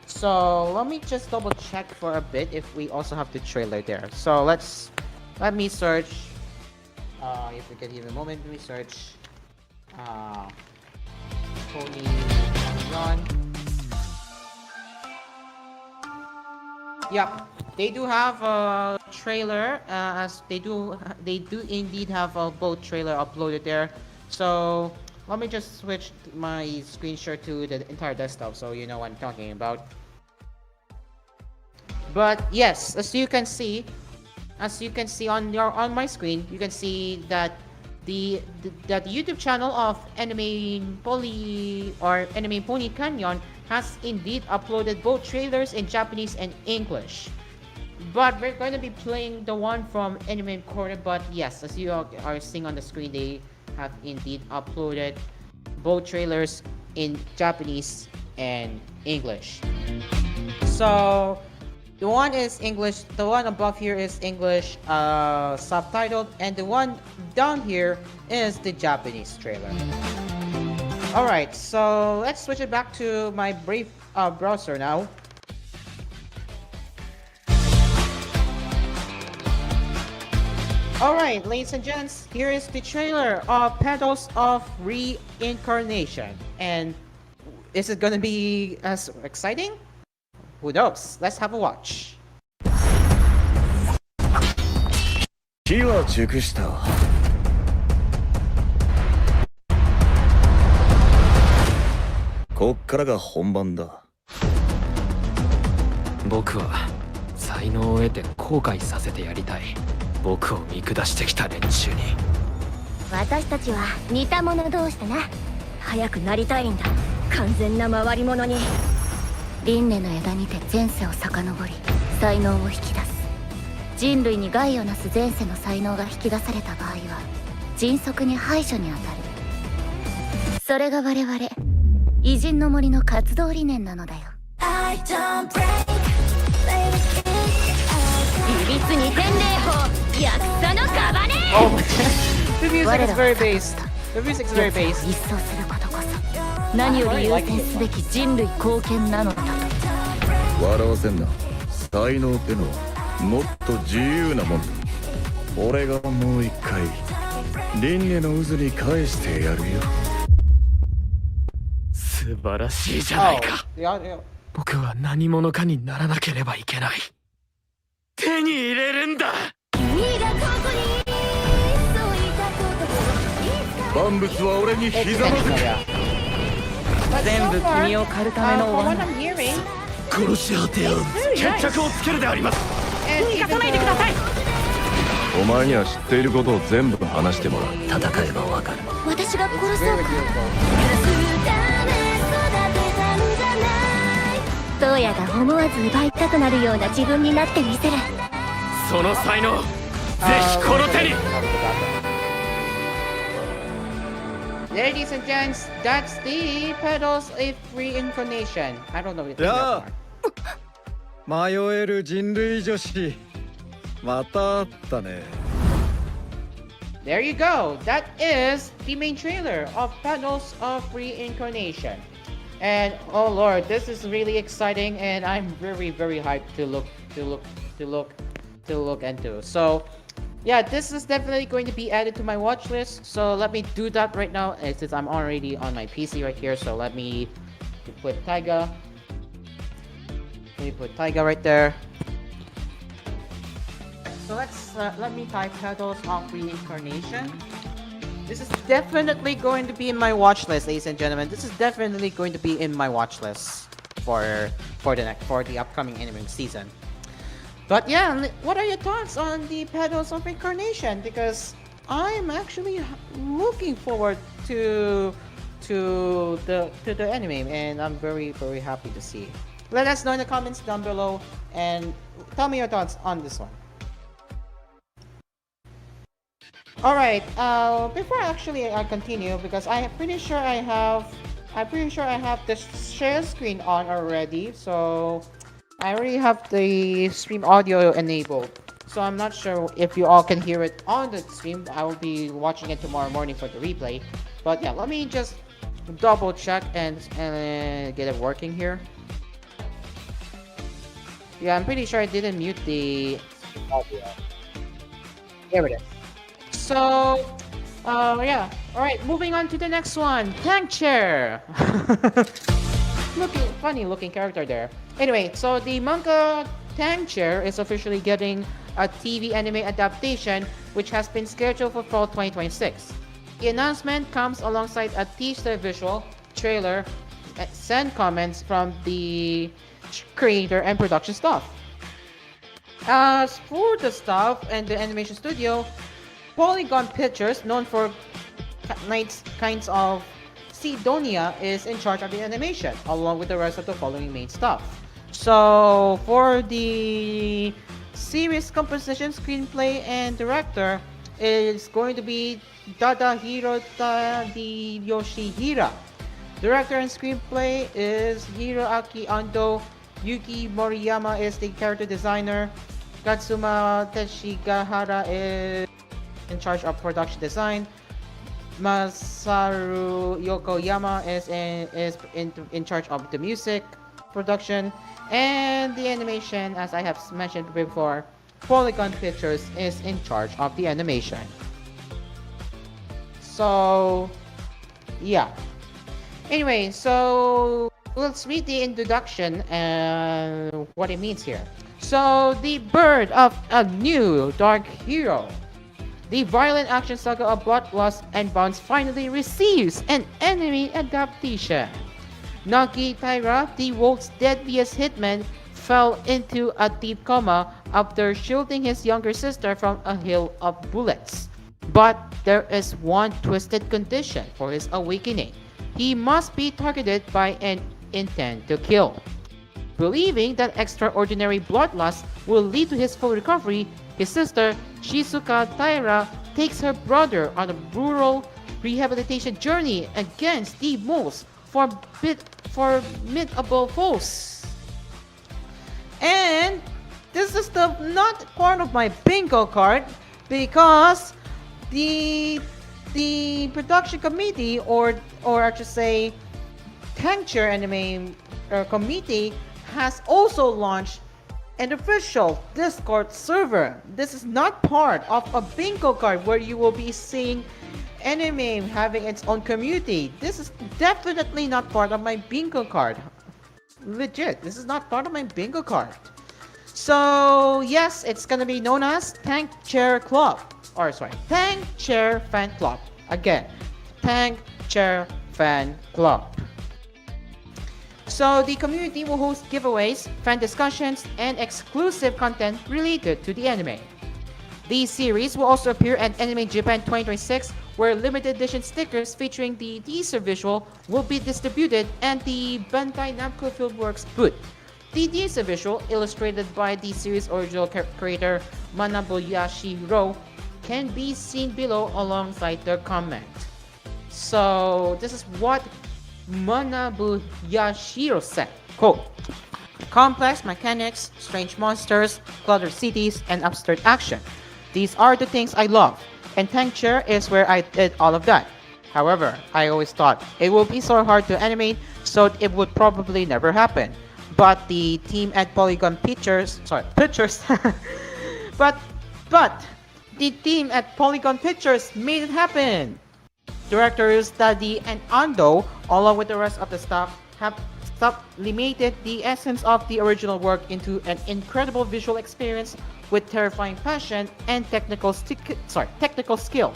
[SPEAKER 1] So let me just double check for a bit if we also have the trailer there. So let me search. If we can give a moment, let me search. Pony Canyon. Yep, they do have a trailer. As they do indeed have a both trailer uploaded there. So let me just switch my screen share to the entire desktop so you know what I'm talking about. But yes, as you can see on my screen, you can see that the YouTube channel of Anime Pony Canyon has indeed uploaded both trailers in Japanese and English. But we're going to be playing the one from Anime Corner. But yes, as you are seeing on the screen, they have indeed uploaded both trailers in Japanese and English. So the one is English, the one above here is English subtitled, and the one down here is the Japanese trailer. Alright, so let's switch it back to my Brave browser now. Alright, ladies and gents, here is the trailer of Petals of Reincarnation. And is it gonna be as exciting? Who knows? Let's have a watch.
[SPEAKER 15] 機は熟した。こっからが本番だ。
[SPEAKER 2] 僕は才能を得て後悔させてやりたい。僕を見下してきた連中に。
[SPEAKER 5] 私たちは似た者同士だな。早くなりたいんだ。完全な回り者に。輪廻の枝にて前世を遡り、才能を引き出す。人類に害をなす前世の才能が引き出された場合は、迅速に排除に当たる。それが我々偉人の森の活動理念なのだよ。いびつに返礼法、役者のカバネ。
[SPEAKER 1] The music is very bass. The music is very bass.
[SPEAKER 5] 一掃することこそ何より優先すべき人類貢献なのだと。
[SPEAKER 15] 笑わせんな。才能ってのはもっと自由なもんだ。俺がもう一回輪廻の渦に返してやるよ。
[SPEAKER 2] 素晴らしいじゃないか。僕は何者かにならなければいけない。手に入れるんだ。
[SPEAKER 15] 万物は俺にひざまずく。
[SPEAKER 2] 全部君を狩るための罠。
[SPEAKER 15] 殺し果てよう。
[SPEAKER 2] 決着をつけるであります。逃がさないでください。
[SPEAKER 3] お前には知っていることを全部話してもらう。
[SPEAKER 15] 戦えばわかる。
[SPEAKER 5] 私が殺そうか。どうやら思わず奪いたくなるような自分になってみせる。
[SPEAKER 2] その才能、ぜひこの手に。
[SPEAKER 1] Ladies and gents, that's the Petals of Reincarnation. I don't know if
[SPEAKER 14] Yeah. 迷える人類女子、またあったね。
[SPEAKER 1] There you go. That is the main trailer of Petals of Reincarnation. And oh lord, this is really exciting, and I'm very hyped to look into. So yeah, this is definitely going to be added to my watch list. So let me do that right now, since I'm already on my PC right here. So let me put Taiga. Let me put Taiga right there. So let me type Petals of Reincarnation. This is definitely going to be in my watch list, ladies and gentlemen. This is definitely going to be in my watch list for the upcoming anime season. But yeah, what are your thoughts on the Petals of Reincarnation? Because I'm actually looking forward to the anime, and I'm very happy to see. Let us know in the comments down below, and tell me your thoughts on this one. All right. Before actually I continue, because I'm pretty sure I have the share screen on already. So I already have the stream audio enabled. So I'm not sure if you all can hear it on the stream. I will be watching it tomorrow morning for the replay. But yeah, let me just double check and get it working here. Yeah, I'm pretty sure I didn't mute the audio. Here it is. So, yeah. All right, moving on to the next one. Tank chair. Funny looking character there. Anyway, so the manga Tank Chair is officially getting a TV anime adaptation, which has been scheduled for fall 2026. The announcement comes alongside a teaser visual trailer and comments from the creator and production staff. As for the staff and the animation studio, Polygon Pictures, known for kinds of Sidonia, is in charge of the animation, along with the rest of the following main staff. So, for the series composition, screenplay, and director, is going to be Tadahiro Yoshihira. Director and screenplay is Hiroaki Ando. Yuki Moriyama is the character designer. Katsuma Teshigahara is in charge of production design. Masaru Yokoyama is in charge of the music production, and the animation, as I have mentioned before, Polygon Pictures is in charge of the animation. So, yeah. Anyway, so let's read the introduction and what it means here. So, the birth of a new dark hero. The violent action saga of Bloodlust and Bounce finally receives an anime adaptation. Nagi Taira, the world's deadliest hitman, fell into a deep coma after shielding his younger sister from a hail of bullets. But there is one twisted condition for his awakening. He must be targeted by an intent to kill. Believing that extraordinary bloodlust will lead to his full recovery, his sister, Shizuka Taira, takes her brother on a brutal rehabilitation journey against the most formidable foes. And this is not part of my bingo card, because the production committee, or I should say Tank Chair Anime committee, has also launched an official Discord server. This is not part of a bingo card where you will be seeing anime having its own community. This is definitely not part of my bingo card. Legit, this is not part of my bingo card. So yes, it's gonna be known as Tank Chair Club. Or sorry, Tank Chair Fan Club. Again, Tank Chair Fan Club. So the community will host giveaways, fan discussions, and exclusive content related to the anime. The series will also appear at Anime Japan 2026, where limited edition stickers featuring the teaser visual will be distributed at the Bandai Namco Filmworks booth. The teaser visual, illustrated by the series original creator Manabu Yashiro, can be seen below alongside their comment. So this is what Manabu Yashiro said. Quote, complex mechanics, strange monsters, cluttered cities, and absurd action. These are the things I love, and Tank Chair is where I did all of that. However, I always thought it would be so hard to animate, so it would probably never happen. But the team at Polygon Pictures, but the team at Polygon Pictures made it happen. Directors Tadi and Ando, along with the rest of the staff, have sublimated the essence of the original work into an incredible visual experience with terrifying passion and technical skill.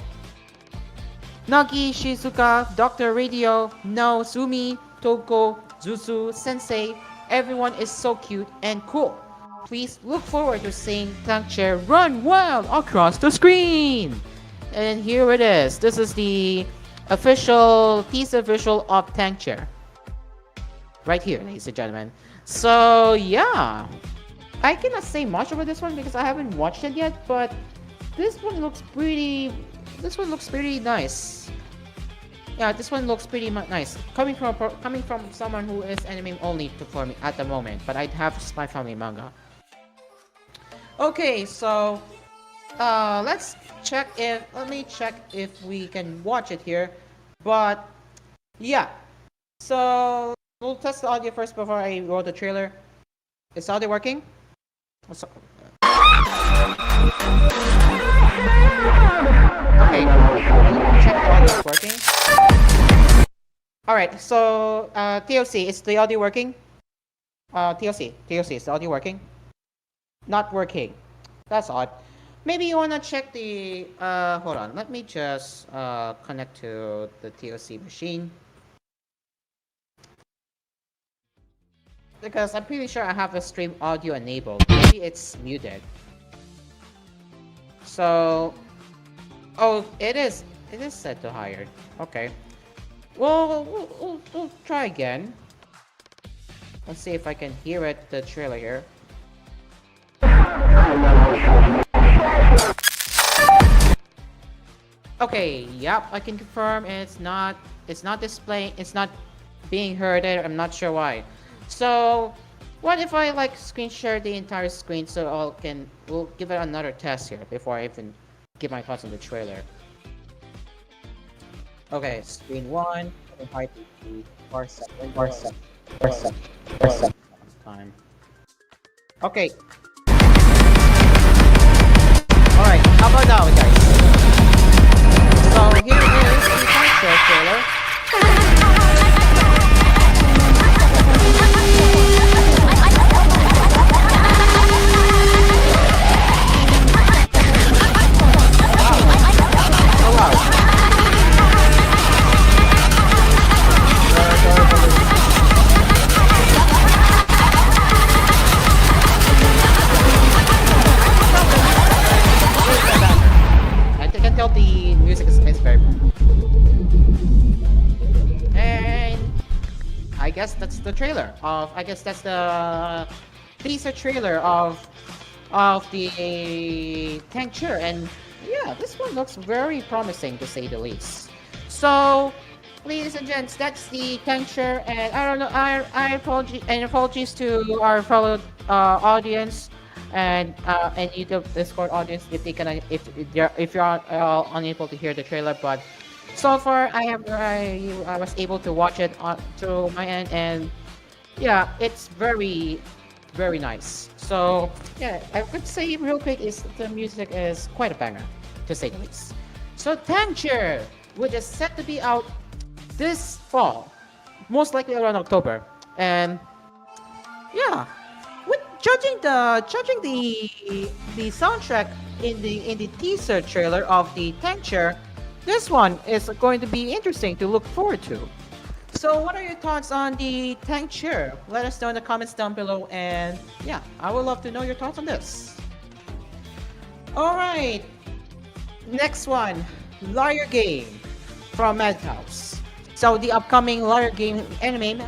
[SPEAKER 1] Nagi, Shizuka, Dr. Radio, Naozumi, Toko, Zuzu, Sensei, everyone is so cute and cool. Please look forward to seeing Tank Chair run wild across the screen! And here it is. This is the official teaser visual of Tank Chair. Right here, ladies and gentlemen. So, yeah. I cannot say much about this one because I haven't watched it yet, but this one looks pretty this one looks pretty nice. Yeah, this one looks pretty nice. Coming from someone who is anime only for me at the moment, but I'd have Spy Family manga. Okay, so let me check if we can watch it here. But yeah, so we'll test the audio first before I roll the trailer. Is the audio working? Okay, check the audio is working. Alright, so TOC, is the audio working? TOC, is the audio working? Not working. That's odd. Maybe you wanna check the hold on, let me just connect to the TOC machine. Because I'm pretty sure I have the stream audio enabled. Maybe it's muted. So, oh, it is set to higher. Okay. Well, we'll try again. Let's see if I can hear it, the trailer here. Okay, yep, I can confirm it's not displaying, it's not being heard. I'm not sure why. So, what if I like screen share the entire screen so we'll give it another test here before I even give my thoughts on the trailer. Okay, screen 1, time. Okay. Alright, how about now, guys? So here is the Tensher trailer. Oh wow. I can tell the music is very good. And I guess that's the trailer of, I guess that's the teaser trailer of the Tensher, and yeah, this one looks very promising to say the least. So, ladies and gents, that's the Tensher, and I don't know, apologies to our fellow audience and YouTube Discord audience if you're unable to hear the trailer, but so far I was able to watch it through my end, and yeah, it's very nice. So yeah, I would say real quick is the music is quite a banger to say the least. So Tensher, which is set to be out this fall, most likely around October, and yeah, judging the soundtrack in the teaser trailer of the Tensher, this one is going to be interesting to look forward to. So what are your thoughts on the Tensher? Let us know in the comments down below, and yeah, I would love to know your thoughts on this. Alright, next one, Liar Game from Madhouse. So the upcoming Liar Game anime,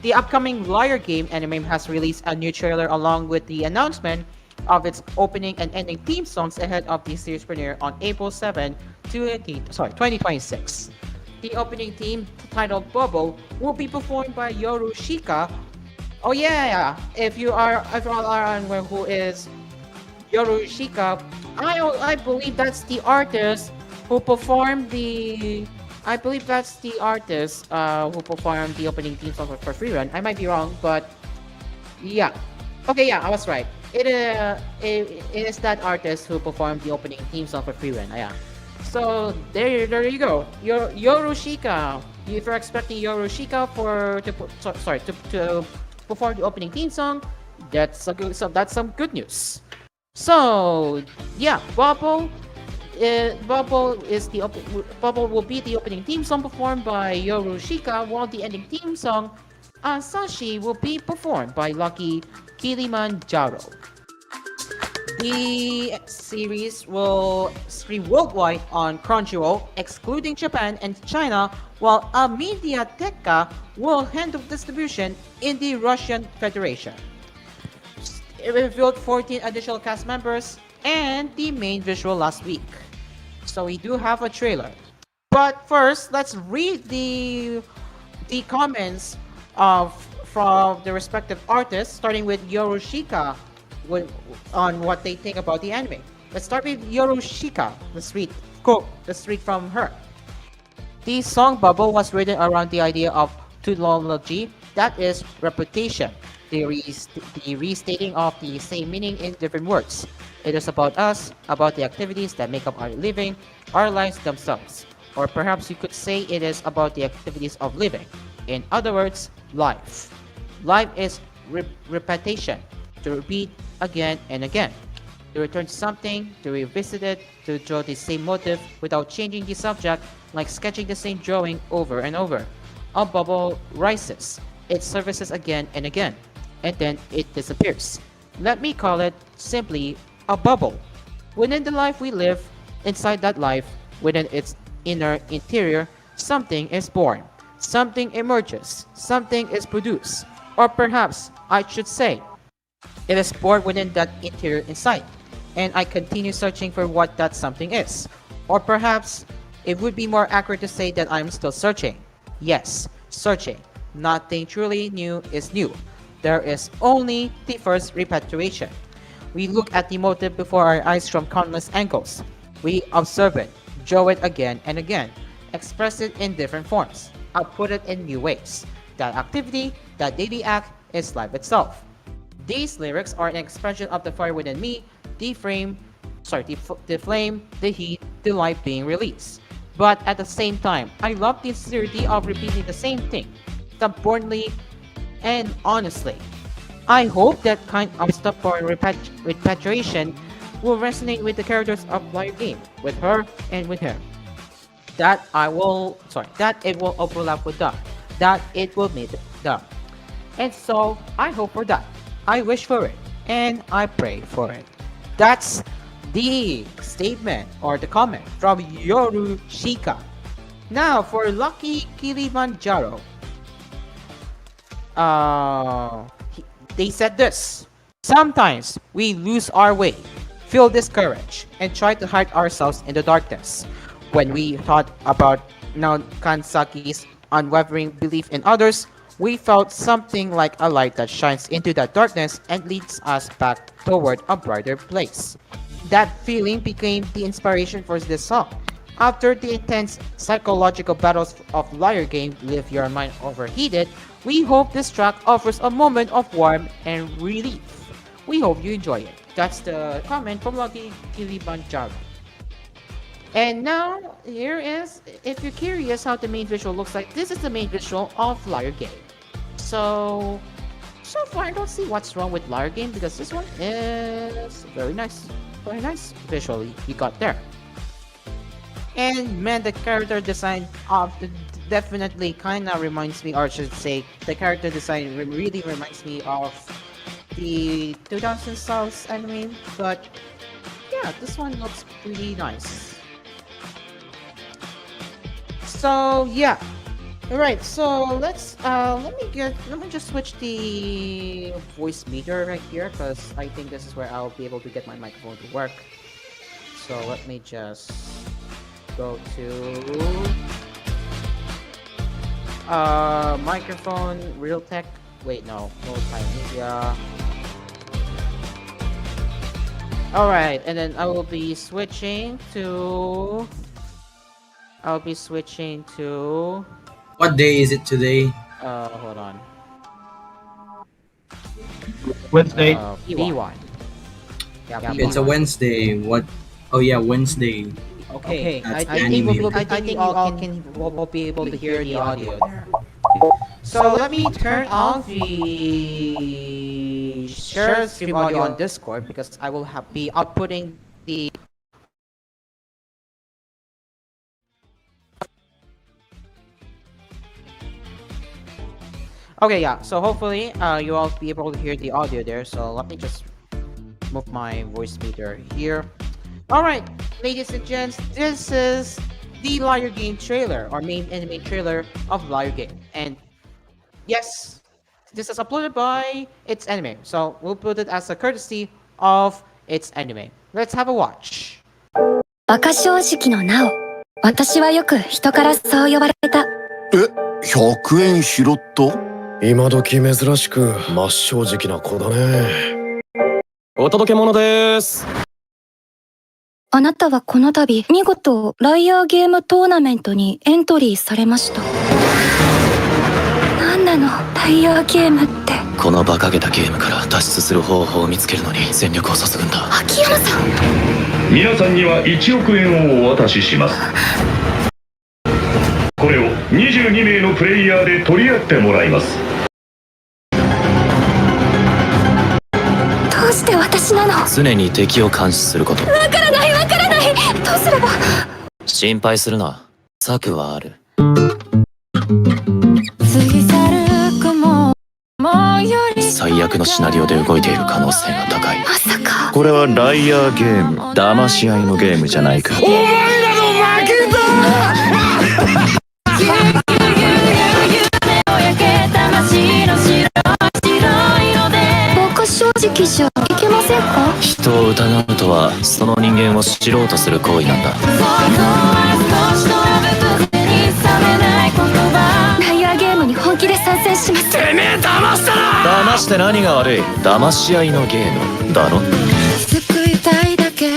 [SPEAKER 1] the upcoming Liar Game anime has released a new trailer along with the announcement of its opening and ending theme songs ahead of the series premiere on April 7, 2026. The opening theme, titled Bubble, will be performed by Yoru Shika. Oh yeah, if you all are unaware who is Yoru Shika, I believe that's the artist who performed the opening theme song for Free Run. I might be wrong, but yeah. Okay, yeah, I was right. It is that artist who performed the opening theme song for Free Run. Yeah. So there you go. Yoru Shika. If you're expecting Yoru Shika to perform the opening theme song, that's some good news. So yeah, Bubble will be the opening theme song performed by Yoru Shika, while the ending theme song Sashi will be performed by Lucky Kilimanjaro. The series will stream worldwide on Crunchyroll, excluding Japan and China, while a Mediateca will handle distribution in the Russian Federation. It revealed 14 additional cast members and the main visual last week. So we do have a trailer. But first, let's read the comments of from the respective artists, starting with Yorushika with, on what they think about the anime. Let's start with Yorushika. Let's read quote. Let's read from her. The song Bubble was written around the idea of tunology, that is, reputation, the restating of the same meaning in different words. It is about us, about the activities that make up our living, our lives themselves. Or perhaps you could say it is about the activities of living. In other words, life. Life is repetition, to repeat again and again. To return to something, to revisit it, to draw the same motive without changing the subject, like sketching the same drawing over and over. A bubble rises, it surfaces again and again, and then it disappears. Let me call it simply a bubble. Within the life we live, inside that life, within its inner interior, something is born, something emerges, something is produced, or perhaps I should say, it is born within that interior inside, and I continue searching for what that something is. Or perhaps it would be more accurate to say that I'm still searching. Yes, searching. Nothing truly new is new. There is only the first repatriation. We look at the motive before our eyes from countless angles. We observe it, draw it again and again, express it in different forms, output it in new ways. That activity, that daily act, is life itself. These lyrics are an expression of the fire within me, the flame, the heat, the light being released. But at the same time, I love the sincerity of repeating the same thing, stubbornly and honestly. I hope that kind of stubborn repatriation will resonate with the characters of Live Game, with her and with him. That it will overlap with them, that it will meet them. And so, I hope for that. I wish for it, and I pray for it. That's the statement or the comment from Yorushika. Now, for Lucky Kilimanjaro. They said this. Sometimes we lose our way, feel discouraged, and try to hide ourselves in the darkness. When we thought about Kansaki's unwavering belief in others, we felt something like a light that shines into that darkness and leads us back toward a brighter place. That feeling became the inspiration for this song. After the intense psychological battles of Liar Game Leave Your Mind Overheated, we hope this track offers a moment of warmth and relief. We hope you enjoy it. That's the comment from Lucky Kilimanjaro. And now, here is, if you're curious how the main visual looks like, this is the main visual of Liar Game. So far I don't see what's wrong with Liar Game because this one is very nice visually you got there. And man, the character design of the definitely kind of reminds me, or I should say, the character design really reminds me of the 2000 Souls anime, but yeah, this one looks pretty nice. So yeah, all right. So let me just switch the voice meter right here because I think this is where I'll be able to get my microphone to work. So let me just go to microphone, Realtek. Wait, no, multimedia. All right, and then I will be switching to.
[SPEAKER 8] What day is it today?
[SPEAKER 1] Hold on.
[SPEAKER 8] Wednesday.
[SPEAKER 1] B1. Yeah,
[SPEAKER 8] Okay, it's a Wednesday. What? Oh yeah, Wednesday.
[SPEAKER 1] Okay,
[SPEAKER 8] That's
[SPEAKER 1] I think
[SPEAKER 8] anime.
[SPEAKER 1] you all will be able to hear the audio there. So let me turn off the share stream audio on Discord because I will be outputting the. Okay, yeah. So hopefully, you all be able to hear the audio there. So let me just move my voice meter here. All right, ladies and gents, this is the Liar Game trailer, or main anime trailer of Liar Game, and yes, this is uploaded by its anime. So we'll put it as a courtesy of its anime. Let's have a watch.
[SPEAKER 5] 馬鹿正直のなお。私はよく人からそう呼ばれた。
[SPEAKER 4] 100円拾った
[SPEAKER 2] 今時珍しく真っ正直な子だね。お届け物です。
[SPEAKER 5] あなたはこの度見事ライアーゲームトーナメントにエントリーされました。なんなのライアーゲームって。
[SPEAKER 9] この馬鹿げたゲームから脱出する方法を見つけるのに全力を注ぐんだ。
[SPEAKER 5] 秋山さん、
[SPEAKER 23] 皆さんには1億円をお渡しします。これを22名のプレイヤーで取り合ってもらいます。
[SPEAKER 5] どうして私なの。
[SPEAKER 9] 常に敵を監視すること。
[SPEAKER 5] わからないわからない。どうすれば。
[SPEAKER 9] 心配するな。策はある。最悪のシナリオで動いている可能性が高い。
[SPEAKER 5] まさか
[SPEAKER 9] これはライアーゲーム、騙し合いのゲームじゃないか。
[SPEAKER 4] お前らの負けだ
[SPEAKER 5] 馬鹿正直じゃいけませんか。
[SPEAKER 9] 人を疑うとはその人間を知ろうとする行為なんだ。
[SPEAKER 5] ライアーゲームに本気で参戦します。
[SPEAKER 4] てめえ騙したな。
[SPEAKER 9] 騙して何が悪い。騙し合いのゲームだろ。
[SPEAKER 5] 救いたいだけ。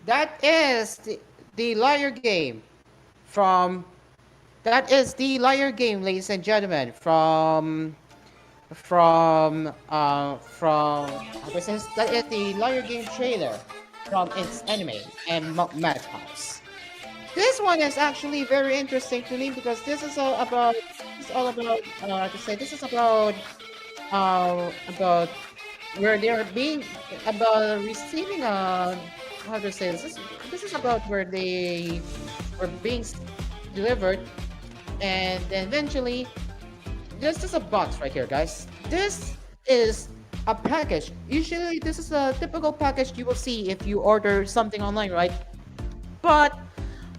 [SPEAKER 1] That is the liar game from. That is the liar game, ladies and gentlemen, from that is the liar game trailer from its anime and Madhouse. This one is actually very interesting to me because this is all about about where they are being about receiving how to say this is about where they were being delivered, and then eventually this is a box right here, guys. This is a package. Usually this is a typical package you will see if you order something online, right? But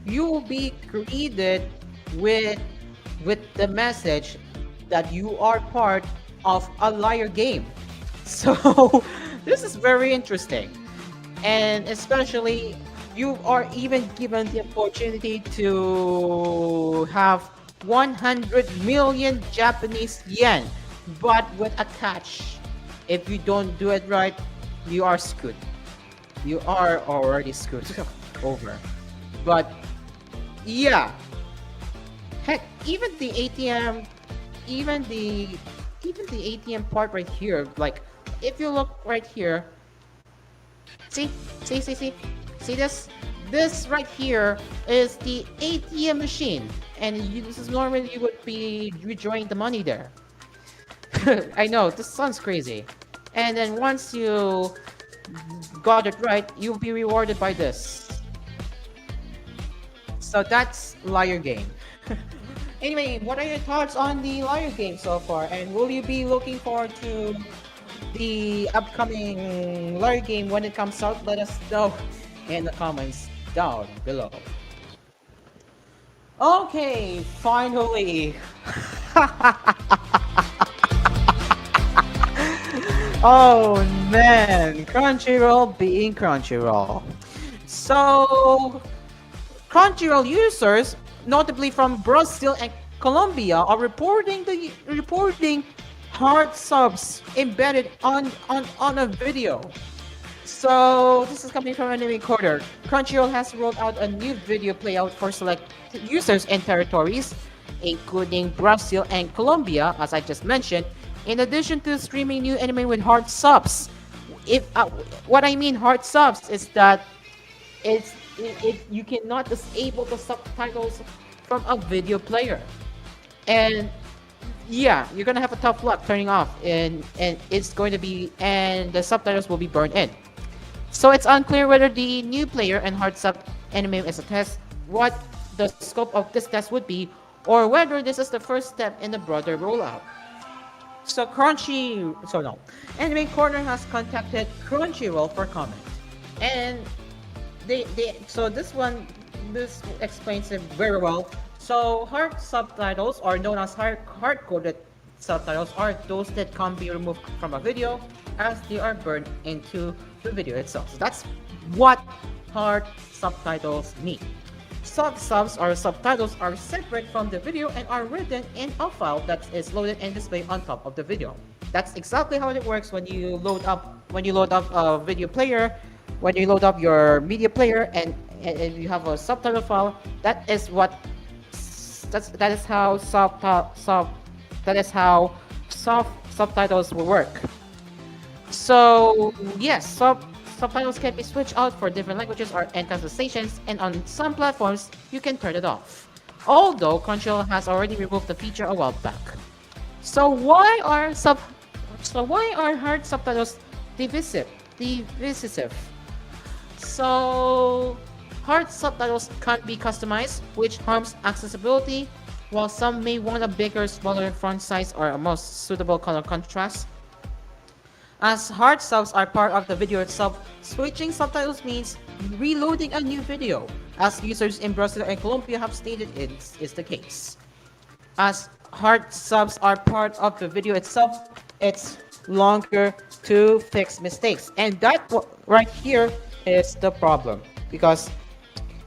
[SPEAKER 1] you will be greeted with the message that you are part of a liar game. So this is very interesting, and especially you are even given the opportunity to have 100 million Japanese yen, but with a catch. If you don't do it right, you are screwed. You are already screwed over. But yeah, heck, even the ATM, even the ATM part right here, like if you look right here, see this? This right here is the ATM machine, and this is normally you would be withdrawing the money there. I know, this sounds crazy. And then once you got it right, you'll be rewarded by this. So that's Liar Game. Anyway, what are your thoughts on the Liar Game so far? And will you be looking forward to the upcoming Liar Game when it comes out? Let us know in the comments down below. Okay, finally. Oh man, Crunchyroll being Crunchyroll. So, Crunchyroll users, notably from Brazil and Colombia, are reporting hard subs embedded on a video. So this is coming from Anime Quarter. Crunchyroll has rolled out a new video playout for select users and territories, including Brazil and Colombia, as I just mentioned. In addition to streaming new anime with hard subs, what I mean hard subs is that you cannot disable the subtitles from a video player, and yeah, you're gonna have a tough luck turning off, and it's going to be, and the subtitles will be burned in. So it's unclear whether the new player and hard sub anime is a test, what the scope of this test would be, or whether this is the first step in the broader rollout. So Anime Corner has contacted Crunchyroll for comment, and this explains it very well. So hard subtitles are known as hard-coded subtitles are those that can't be removed from a video as they are burned into the video itself. So that's what hard subtitles mean. Soft subs or subtitles are separate from the video and are written in a file that is loaded and displayed on top of the video. That's exactly how it works when you load up a video player, when you load up your media player and you have a subtitle file. That is how soft subtitles will work. So yes, subtitles can be switched out for different languages and customizations, and on some platforms you can turn it off. Although Crunchyroll has already removed the feature a while back. So why are hard subtitles divisive? So hard subtitles can't be customized, which harms accessibility, while some may want a bigger, smaller font size or a most suitable color contrast. As hard subs are part of the video itself, switching subtitles means reloading a new video, as users in Brazil and Colombia have stated is the case. As hard subs are part of the video itself, it's longer to fix mistakes. And that right here is the problem. Because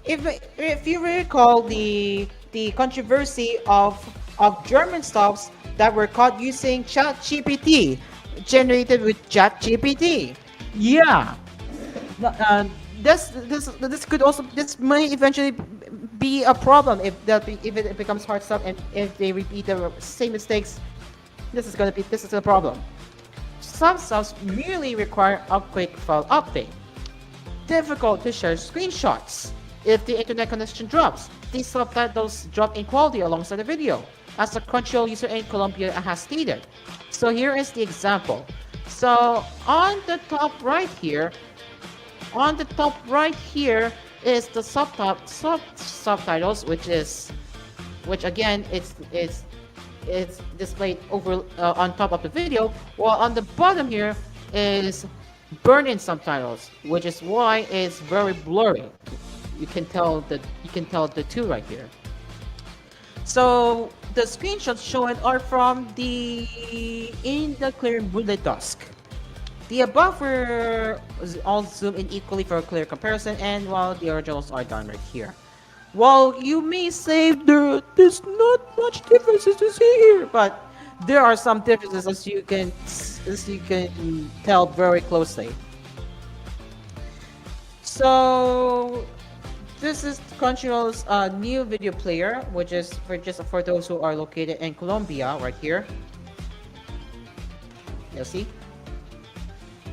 [SPEAKER 1] if you recall the controversy of German subs that were caught using ChatGPT, generated with ChatGPT. Yeah. This may eventually be a problem if it becomes hard sub and if they repeat the same mistakes. This is a problem. Some subs merely require a quick file update. Difficult to share screenshots. If the internet connection drops, these subtitles drop in quality alongside the video, as the Crunchyroll user in Colombia has stated. So here is the example. So on the top right here is the subtitles, which again it's displayed over on top of the video, while on the bottom here is burn-in subtitles, which is why it's very blurry. You can tell the two right here. So the screenshots shown are from in the clear moonlit dusk. The above were all zoomed in equally for a clear comparison, and while the originals are done right here. While you may say there's not much differences to see here, but there are some differences as you can tell very closely. So this is Crunchyroll's new video player, which is for those who are located in Colombia, right here. You'll see.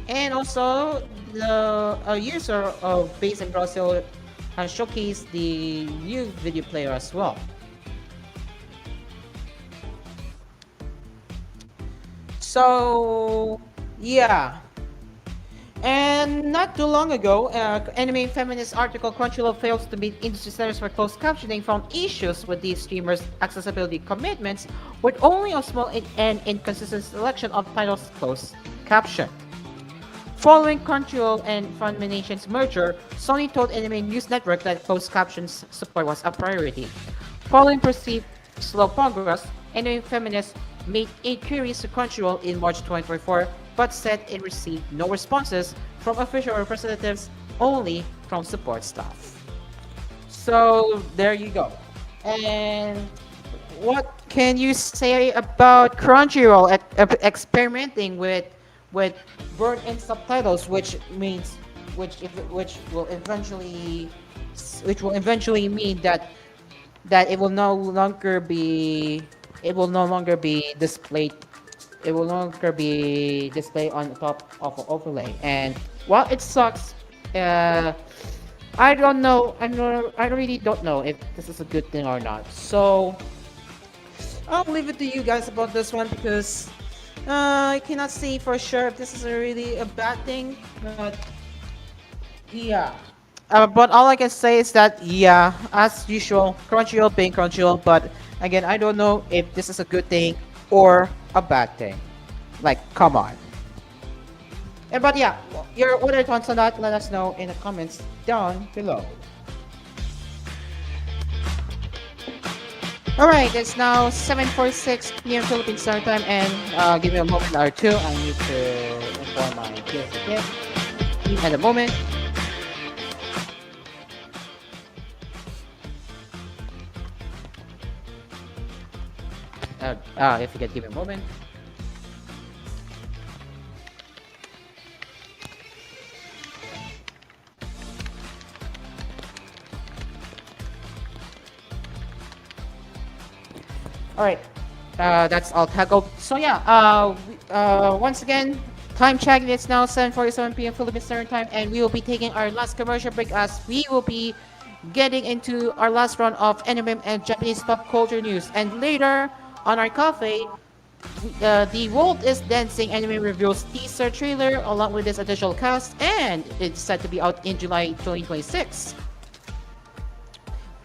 [SPEAKER 1] And also, a user based in Brazil has showcased the new video player as well. So, yeah. And not too long ago, anime feminist article Crunchyroll fails to meet industry standards for closed captioning found issues with these streamers' accessibility commitments, with only a small and inconsistent selection of titles closed caption. Following Crunchyroll and Funimation's merger, Sony told Anime News Network that closed captions support was a priority. Following perceived slow progress, Anime Feminist made inquiries to Crunchyroll in March 2024, but said it received no responses from official representatives, only from support staff. So there you go. And what can you say about Crunchyroll experimenting with burn-in subtitles, which will eventually mean that it will no longer be displayed on top of an overlay. And while it sucks, I really don't know if this is a good thing or not. So I'll leave it to you guys about this one, because I cannot say for sure if this is really a bad thing, but yeah. But all I can say is that, yeah, as usual, Crunchyroll being Crunchyroll, but again, I don't know if this is a good thing or a bad thing. Like, come on. But yeah, your other thoughts on that, let us know in the comments down below. Alright, it's now 7:46 p.m. Philippine Standard Time, and give me a moment or two. I need to inform my guest again. At the moment. If you could give me a moment. Alright, that's all tackled. So yeah, once again, time check, it's now 7:47 p.m. Philippine Standard Time, and we will be taking our last commercial break as we will be getting into our last round of anime and Japanese pop culture news. And later on our cafe, the World is Dancing anime reveals teaser trailer along with this additional cast, and it's set to be out in July 2026.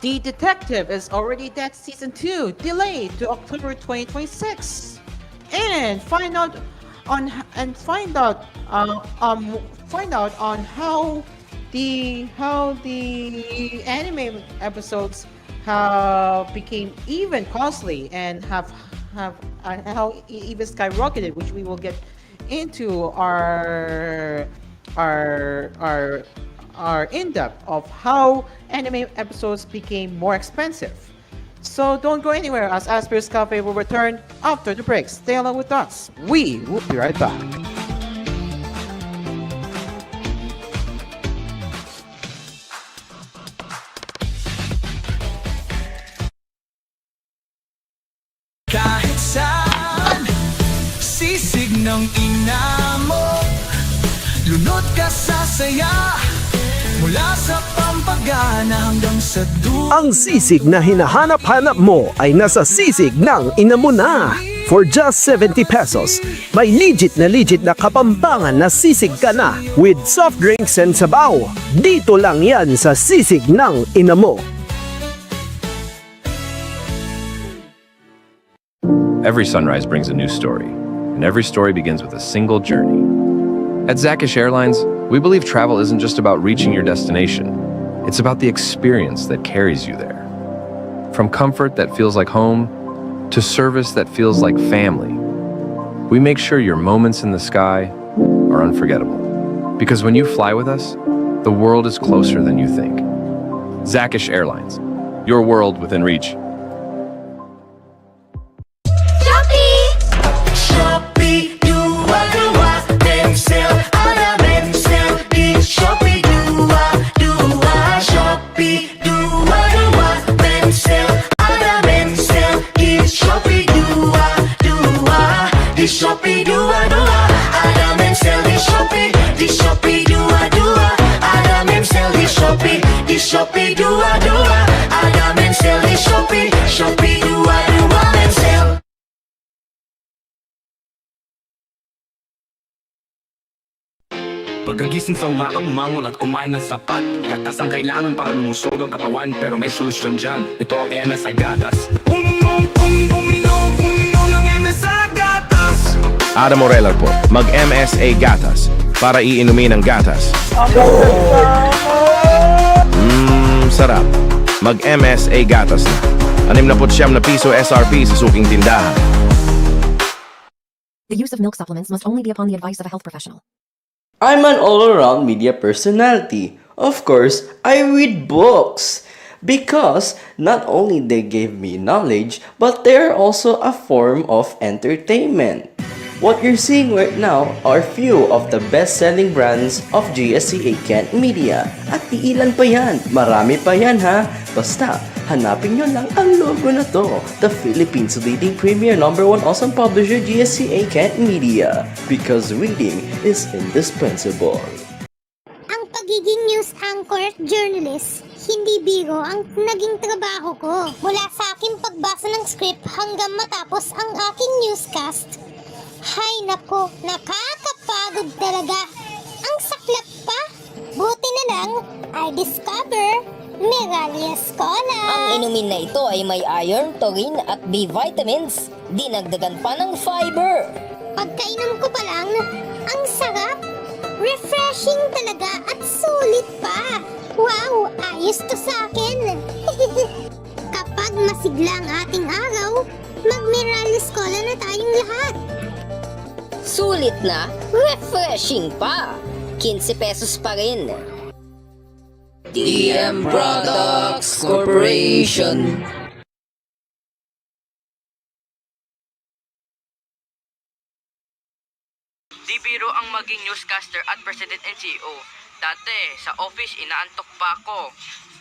[SPEAKER 1] The Detective is Already Dead Season 2 delayed to October 2026. And find out on how the anime episodes have became even costly and have how even skyrocketed, which we will get into our in-depth of how anime episodes became more expensive. So don't go anywhere as ASPHERE'S Cafe will return after the break. Stay along with us. We will be right back.
[SPEAKER 7] Kahit saan, sisig ng ina mo, lunod ka sa saya, mula sa pampagana hanggang sa dulo.
[SPEAKER 20] Ang sisig na hinahanap-hanap mo ay nasa sisig ng ina mo na. For just 70 pesos, may legit na kapampangan na sisig ka na with soft drinks and sabaw. Dito lang yan sa sisig ng ina mo.
[SPEAKER 12] Every sunrise brings a new story, and every story begins with a single journey. At Zakish Airlines, we believe travel isn't just about reaching your destination. It's about the experience that carries you there. From comfort that feels like home, to service that feels like family, we make sure your moments in the sky are unforgettable. Because when you fly with us, the world is closer than you think. Zakish Airlines, your world within reach.
[SPEAKER 7] Shopee dua-dua, ada mensel di Shopee, di Shopee dua-dua, ada mensel di Shopee, di Shopee dua-dua, ada mensel di Shopee, Shopee dua-dua mensel.
[SPEAKER 13] Pagkagising sa umagang umangon at kumain ng sapat, gatas ang kailangan para lumusog ang katawan, pero may solusyon dyan. Ito ang MSI Gatas. Uminom ng MSI Gatas.
[SPEAKER 3] Ada Morella po, mag-MSA Gatas para iinumin ang gatas. Sarap. Mag-MSA Gatas na. 69 na piso SRP sa suking tindahan.
[SPEAKER 24] The use of milk supplements must only be upon the advice of a health professional.
[SPEAKER 25] I'm an all-around media personality. Of course, I read books. Because not only they gave me knowledge, but they're also a form of entertainment. What you're seeing right now are few of the best-selling brands of GSCA Kent Media. At iilan pa yan, marami pa yan ha. Basta, hanapin nyo lang ang logo na to. The Philippines' leading premier #1 awesome publisher GSCA Kent Media. Because reading is indispensable.
[SPEAKER 26] Ang pagiging news anchor at journalist, hindi biro ang naging trabaho ko. Mula sa aking pagbasa ng script hanggang matapos ang aking newscast. Hay nako, nakakapagod talaga. Ang saklap pa. Buti na lang, I discover Meralias Cola.
[SPEAKER 22] Ang inumin na ito ay may iron, taurine at B vitamins. Dinagdagan pa ng fiber.
[SPEAKER 26] Pagkainom ko pa lang, ang sarap. Refreshing talaga at sulit pa. Wow, ayos to sa akin. Kapag Kapag masigla ang ating araw, mag-Mirales Cola na tayong lahat.
[SPEAKER 10] Sulit na, refreshing pa. 15 pesos pa rin. DM Products Corporation.
[SPEAKER 6] Di biro ang maging newscaster at president and CEO. Dati, sa office inaantok pa ako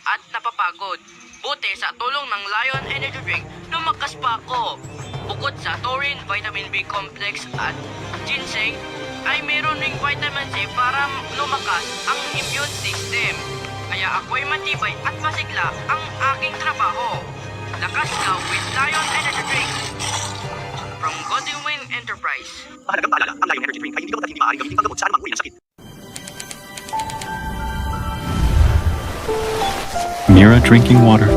[SPEAKER 6] at napapagod. Buti sa tulong ng Lion Energy Drink, lumakas pa ako. Bukod sa taurine, vitamin B complex at ginseng, ay meron ring vitamin C para lumakas ang immune system. Kaya ako'y matibay at masigla ang aking trabaho. Lakas ka with Lion Energy Drink. From Godwin Enterprise.
[SPEAKER 11] Mahalagang paalala, ang Lion Energy Drink ay hindi gamot at hindi maaaring gamitin panggamot sa anumang uri ng sakit.
[SPEAKER 16] Mira drinking water.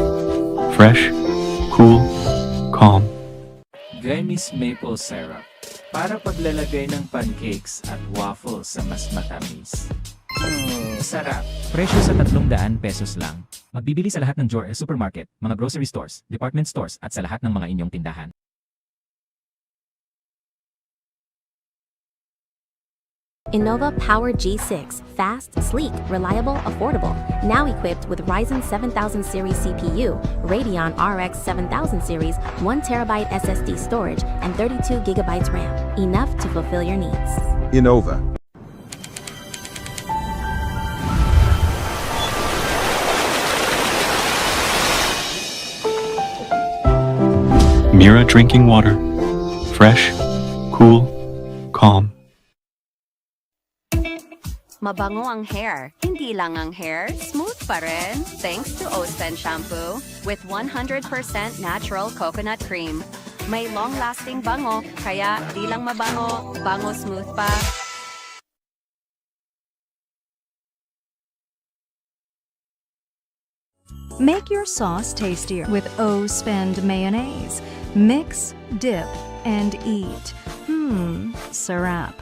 [SPEAKER 16] Fresh, cool, calm.
[SPEAKER 17] Venice Maple Syrup para paglalagay ng pancakes at waffles sa mas matamis. Sarap!
[SPEAKER 18] Presyo sa 300 pesos lang. Magbibili sa lahat ng Jor Supermarket, mga grocery stores, department stores at sa lahat ng mga inyong tindahan.
[SPEAKER 24] Innova Power G6. Fast, sleek, reliable, affordable. Now equipped with Ryzen 7000 series CPU, Radeon RX 7000 series, 1TB SSD storage, and 32GB RAM. Enough to fulfill your needs.
[SPEAKER 19] Innova.
[SPEAKER 16] Mira drinking water. Fresh, cool, calm.
[SPEAKER 27] Mabango ang hair. Hindi lang ang hair, smooth pa rin. Thanks to Ospen Shampoo with 100% natural coconut cream. May long-lasting bango, kaya di lang mabango, bango smooth pa.
[SPEAKER 28] Make your sauce tastier with O-Spend mayonnaise. Mix, dip, and eat. Sarap.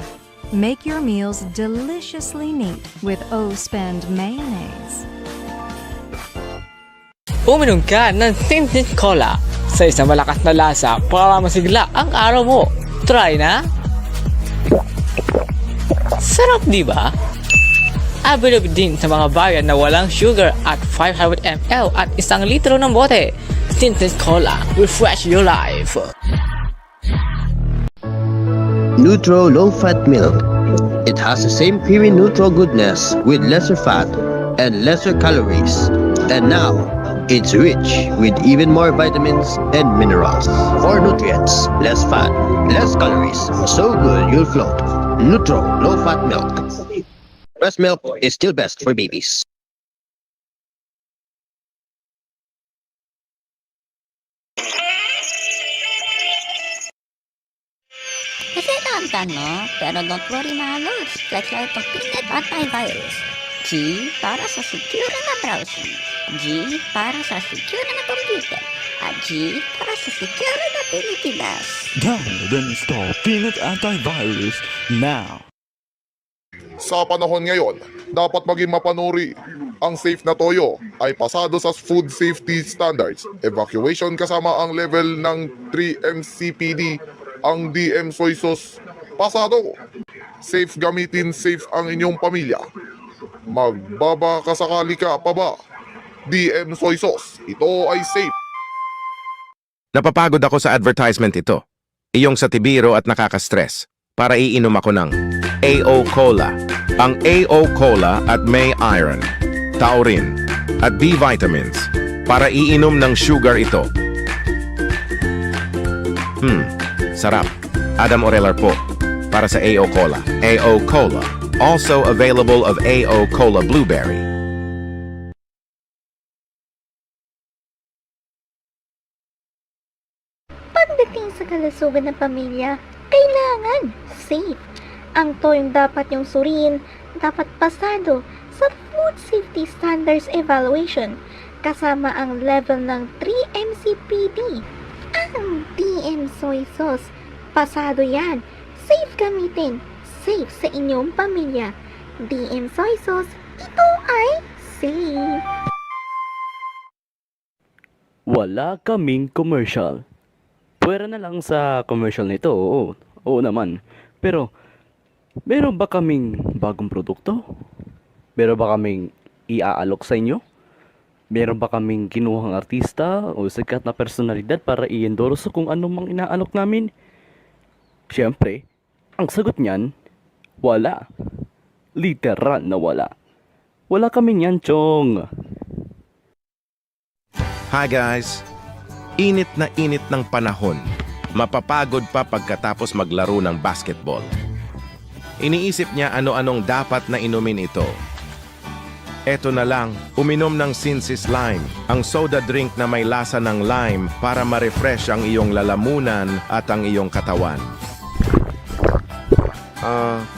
[SPEAKER 28] Make your meals deliciously neat with O-Spend mayonnaise.
[SPEAKER 29] Uminom ka ng tinted cola sa isang malakas na lasa para masigla ang araw mo. Try na! Sarap, di ba? Available din sa mga bayan na walang sugar at 500 ml at 1 litro ng bote. Tinted cola, refresh your life.
[SPEAKER 30] Nutro low-fat milk. It has the same creamy neutral goodness with lesser fat and lesser calories. And now, it's rich with even more vitamins and minerals. More nutrients, less fat, less calories. So good you'll float. Nutro low-fat milk. Breast milk is still best for babies.
[SPEAKER 5] Kasi no? Pero don't worry mga lods. Check out ang Pinet Antivirus. G para sa secure na browsing. G para sa secure na computer. At G para sa secure na Pilipinas.
[SPEAKER 4] Download and install Pinet Antivirus now.
[SPEAKER 31] Sa panahon ngayon, dapat maging mapanuri. Ang safe na toyo ay pasado sa food safety standards. Evacuation kasama ang level ng 3MCPD. Ang DM soy sauce, pasado. Safe gamitin, safe ang inyong pamilya. Magbabakasakali ka pa ba? DM soy sauce, ito ay safe.
[SPEAKER 3] Napapagod ako sa advertisement ito. Iyong sa tibiro at nakaka-stress. Para iinom ako ng AO Cola. Ang AO Cola at may iron, taurine, at B vitamins. Para iinom ng sugar ito. Sarap. Adam Orelar po. Para sa AO Cola. AO Cola. Also available of AO Cola Blueberry.
[SPEAKER 26] Pagdating sa kalusugan ng pamilya, kailangan safe. Ang toyong dapat yung suriin, dapat pasado sa Food Safety Standards Evaluation kasama ang level ng 3MCPD. Ang DM soy sauce, pasado yan. Safe gamitin, safe sa inyong pamilya. DM soy sauce, ito ay safe.
[SPEAKER 25] Wala kaming commercial. Pwera na lang sa commercial nito, oo. Oo naman. Pero, meron ba kaming bagong produkto? Meron ba kaming iaalok sa inyo? Meron ba kaming kinuhang artista o sikat na personalidad para i-endorse kung anong mang inaalok namin? Siyempre, ang sagot niyan, wala. Literal na wala. Wala kami niyan, Chong.
[SPEAKER 3] Hi guys! Init ng panahon. Mapapagod pa pagkatapos maglaro ng basketball. Iniisip niya ano-anong dapat na inumin ito. Eto na lang, uminom ng Sinsis Lime, ang soda drink na may lasa ng lime para ma-refresh ang iyong lalamunan at ang iyong katawan.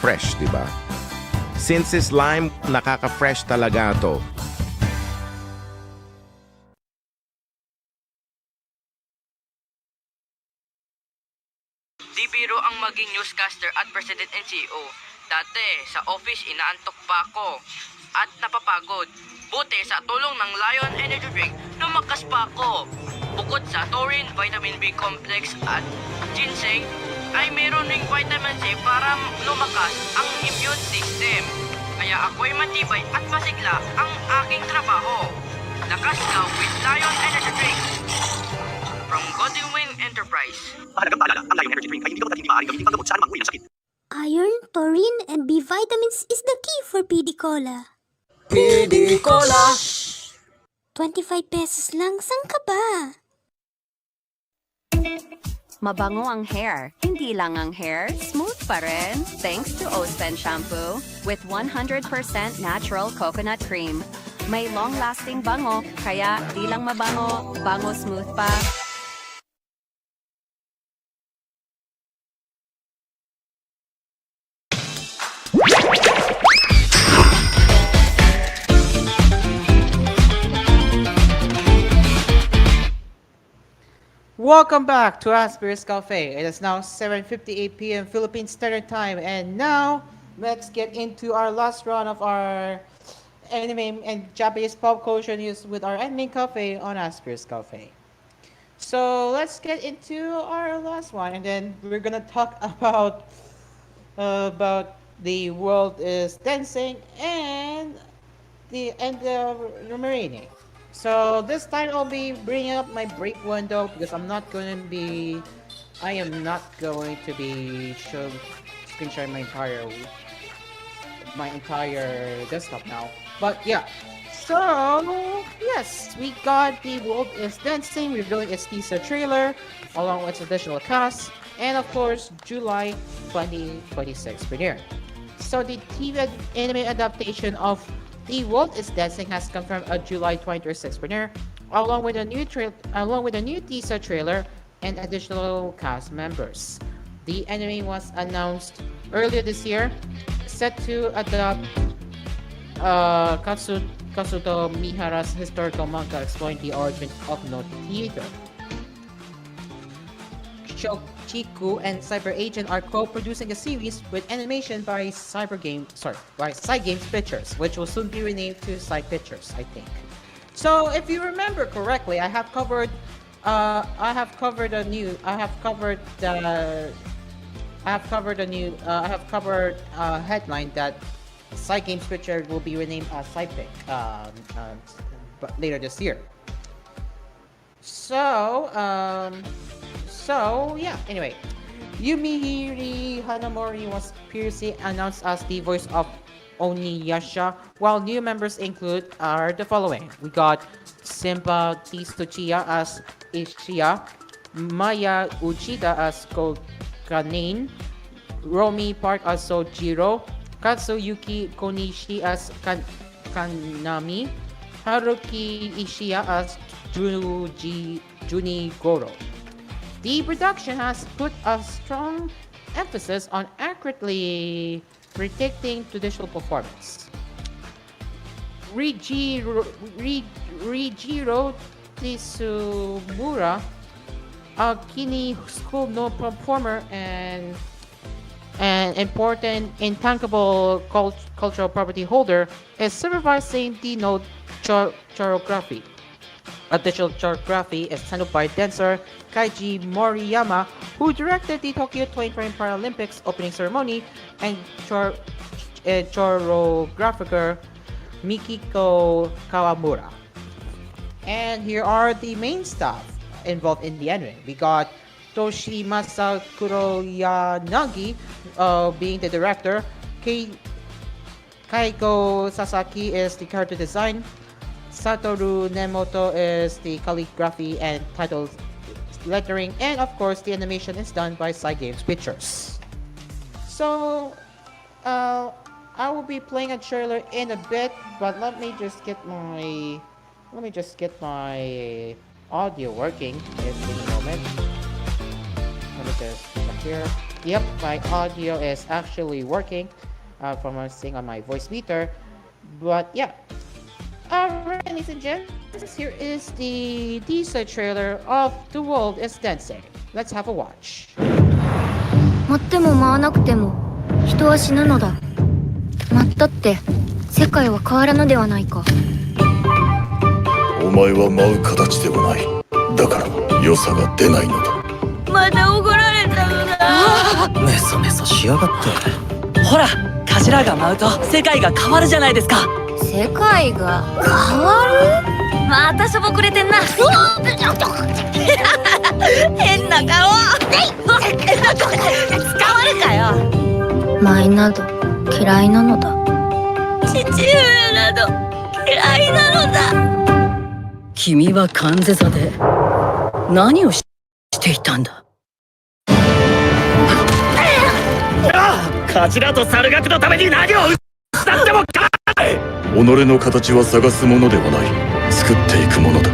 [SPEAKER 3] Fresh, di ba? Sinsis Lime, nakaka-fresh talaga to.
[SPEAKER 6] Di biro ang maging newscaster at president and CEO. Dati, sa office inaantok pa ako at napapagod. Buti sa tulong ng Lion Energy Drink, lumakas pa ako. Bukod sa taurine, vitamin B complex at ginseng, ay meron ring vitamin C para lumakas ang immune system. Kaya ako'y matibay at masigla ang aking trabaho. Lakas ka with Lion Energy Drink. From Godwin Enterprise.
[SPEAKER 11] Mahalagang paalala, ang Lion Energy Drink ay hindi gamot at hindi maaaring gamitin panggamot sa anumang uri ng sakit.
[SPEAKER 26] Iron, taurine, and B vitamins is the key for PD Cola.
[SPEAKER 10] PD Cola!
[SPEAKER 26] 25 pesos lang, saan ka ba?
[SPEAKER 27] Mabango ang hair. Hindi lang ang hair, smooth pa rin. Thanks to Ospen Shampoo with 100% natural coconut cream. May long-lasting bango, kaya di lang mabango, bango smooth pa.
[SPEAKER 1] Welcome back to ASPHERE'S Cafe. It is now 7:58 p.m. Philippine Standard Time, and now let's get into our last round of our anime and Japanese pop culture news with our anime cafe on ASPHERE'S Cafe. So let's get into our last one, and then we're gonna talk about the world is dancing and the marine. So this time I'll be bringing up my break window because I am not going to be screen sharing my entire desktop now. But yeah, so yes, we got the World is Dancing revealing its teaser trailer along with additional cast, and of course July 2026 premiere. So the TV anime adaptation of The World is Dancing has confirmed a July 2026 premiere, along with a new teaser trailer and additional cast members. The anime was announced earlier this year, set to adapt Katsuto Mihara's historical manga exploring the origin of no theater. Chiku and Cyber Agent are co-producing a series with animation by Cygames Pictures, which will soon be renamed to Cyg Pictures, I think. So, if you remember correctly, I have covered a headline that Cygames Pictures will be renamed as Cypic later this year. So yeah, anyway, Yumihiri Hanamori was previously announced as the voice of Oniyasha, while new members are the following. We got Simba Tsuchiya as Ishiya, Maya Uchida as Kokanin, Romi Park as Sojiro, Katsuyuki Konishi as Kanami, Haruki Ishiya as Junigoro. The production has put a strong emphasis on accurately predicting traditional performance. Rijiro Tsumura, a Kini School no performer and an important intangible cultural property holder, is supervising the node choreography. Additional choreography is handled by dancer Kaiji Moriyama, who directed the Tokyo 2020 Paralympics opening ceremony, and choreographer Mikiko Kawamura. And here are the main staff involved in the anime. We got Toshimasa Kuroyanagi being the director. Kaiko Sasaki is the character design. Satoru Nemoto is the calligraphy and title lettering. And of course, the animation is done by Cygames Pictures. So, I will be playing a trailer in a bit, but let me just get my audio working. Just in a moment. Let me just check here. Yep, my audio is actually working from what I'm seeing on my voice meter. But yeah. Alright, ladies and gents, here is the teaser trailer of The World is Dancing. Let's have a watch.
[SPEAKER 5] 舞っても舞わなくても人は死ぬのだ。舞ったって世界は変わらぬではないか。
[SPEAKER 2] お前は舞う形ではない。だから良さが出ないのだ。
[SPEAKER 5] また怒られたのだ。
[SPEAKER 2] メソメソしやがって。
[SPEAKER 7] ほら、カジラが舞うと世界が変わるじゃないですか。
[SPEAKER 5] 世界が変わる？またしょぼくれてんな。変な顔。捕まるかよ。舞など嫌いなのだ。父上など嫌いなのだ。
[SPEAKER 7] 君は関ゼ座で何をしていたんだ。カジラと猿楽のために何をしたってもかい。
[SPEAKER 2] 己の形は探すものではない。作っていくものだ。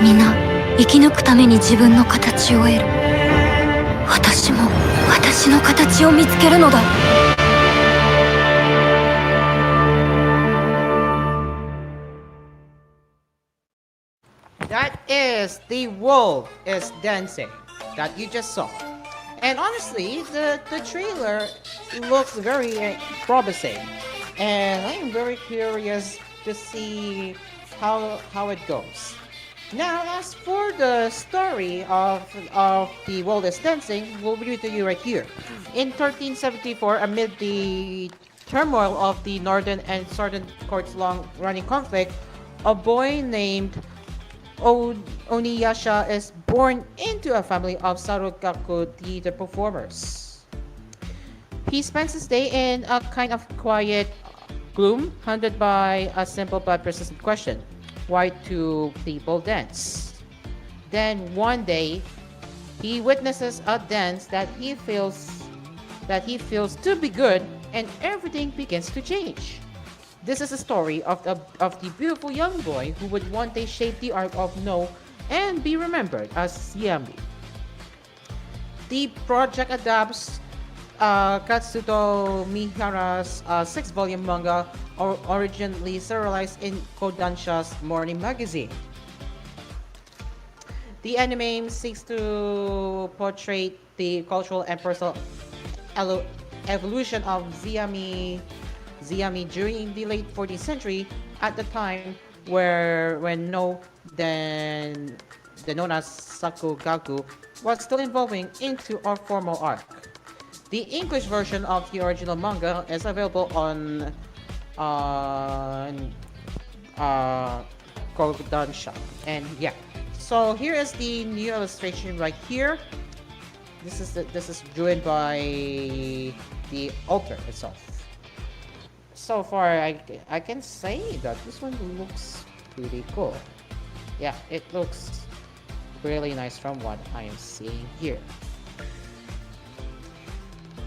[SPEAKER 5] 皆生き抜くために自分の形を得る。私も私の形を見つけるのだ。
[SPEAKER 1] That is The World is Dancing that you just saw. And honestly, the trailer looks very promising. And I am very curious to see how it goes. Now, as for the story of The World is Dancing, we'll read it to you right here. In 1374, amid the turmoil of the northern and southern courts' long-running conflict, a boy named Oniyasha is born into a family of Sarugaku theater performers. He spends his day in a kind of quiet gloom, haunted by a simple but persistent question: why do people dance? Then one day, he witnesses a dance that he feels to be good, and everything begins to change. This is a story of the beautiful young boy who would one day shape the art of No and be remembered as Yami. The project adapts Katsuto Mihara's 6-volume manga, originally serialized in Kodansha's morning magazine. The anime seeks to portray the cultural and personal evolution of Ziyami during the late 14th century, at the time when No, then known as Sakugaku, was still evolving into a formal arc. The English version of the original manga is available on Kodansha. And yeah, so here is the new illustration right here. This is drawn by the author itself. So far, I can say that this one looks pretty cool. Yeah, it looks really nice from what I am seeing here.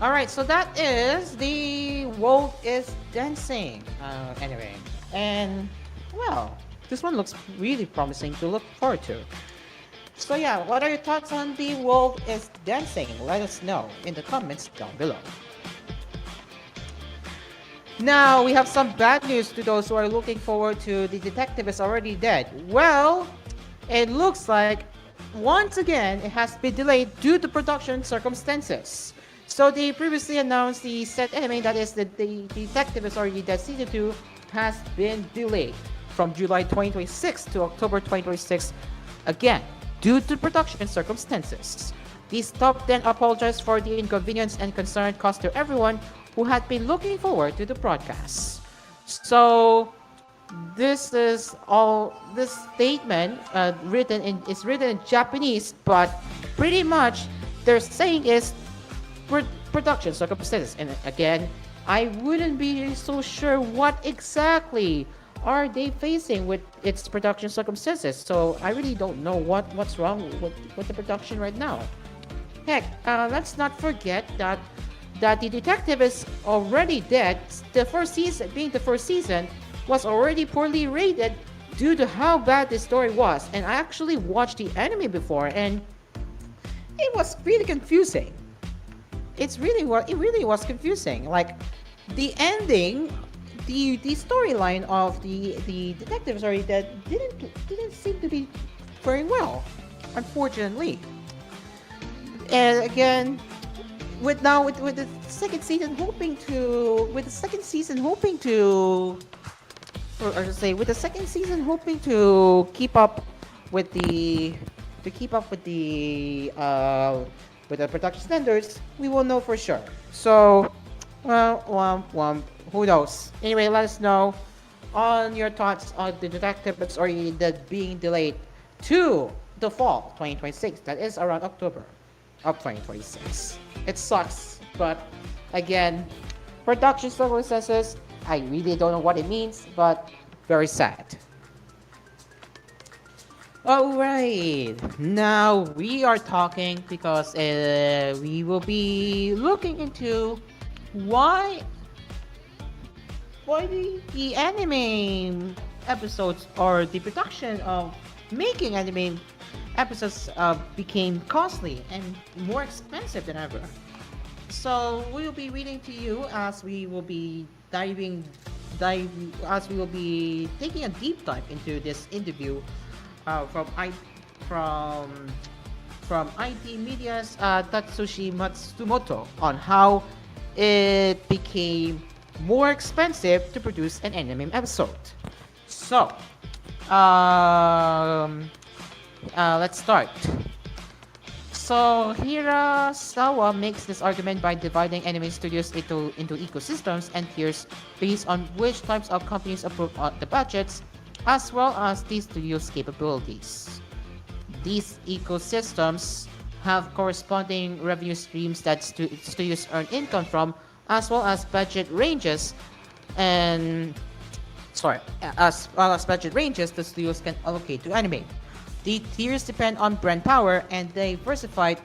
[SPEAKER 1] Alright, so that is The World is Dancing anyway. And, well, this one looks really promising to look forward to. So yeah, what are your thoughts on The World is Dancing? Let us know in the comments down below. Now, we have some bad news to those who are looking forward to The Detective is Already Dead. Well, it looks like, once again, it has been delayed due to production circumstances. So they previously announced the set anime, that is the Detective is Already Dead Season 2, has been delayed. from July 2026 to October 2026, again, due to production circumstances. These top 10 apologize for the inconvenience and concern caused to everyone who had been looking forward to the broadcast. So, this statement is written in Japanese, but pretty much they're saying is production circumstances. And again, I wouldn't be so sure what exactly are they facing with its production circumstances. So I really don't know what's wrong with the production right now. Heck, let's not forget that the detective is already dead. The first season was already poorly rated due to how bad the story was. And I actually watched the anime before, and it was really confusing. It really was confusing. Like the ending, the storyline of the detective story that didn't seem to be very well, unfortunately. And again, with the second season hoping to keep up with the production standards, we will know for sure. So, who knows? Anyway, let us know on your thoughts on the detective story that being delayed to the fall 2026. That is around October of 2026. It sucks, but again, production circumstances, I really don't know what it means, but very sad. Alright, now we are talking because we will be looking into why the anime episodes or the production of making anime episodes became costly and more expensive than ever. So we will be reading to you as we will be taking a deep dive into this interview from IT Media's Tatsushi Matsumoto on how it became more expensive to produce an anime episode. So, let's start. So Hirasawa makes this argument by dividing anime studios into ecosystems and tiers based on which types of companies approve the budgets, as well as the studio's capabilities. These ecosystems have corresponding revenue streams that studios earn income from, as well as budget ranges, the studios can allocate to anime. The tiers depend on brand power and diversified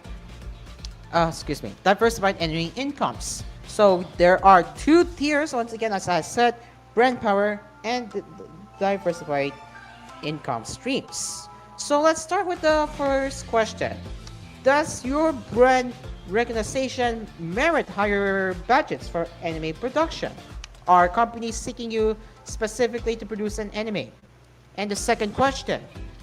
[SPEAKER 1] anime incomes. So there are two tiers, once again, as I said, brand power and diversified income streams. So let's start with the first question. Does your brand recognition merit higher budgets for anime production? Are companies seeking you specifically to produce an anime? And the second question,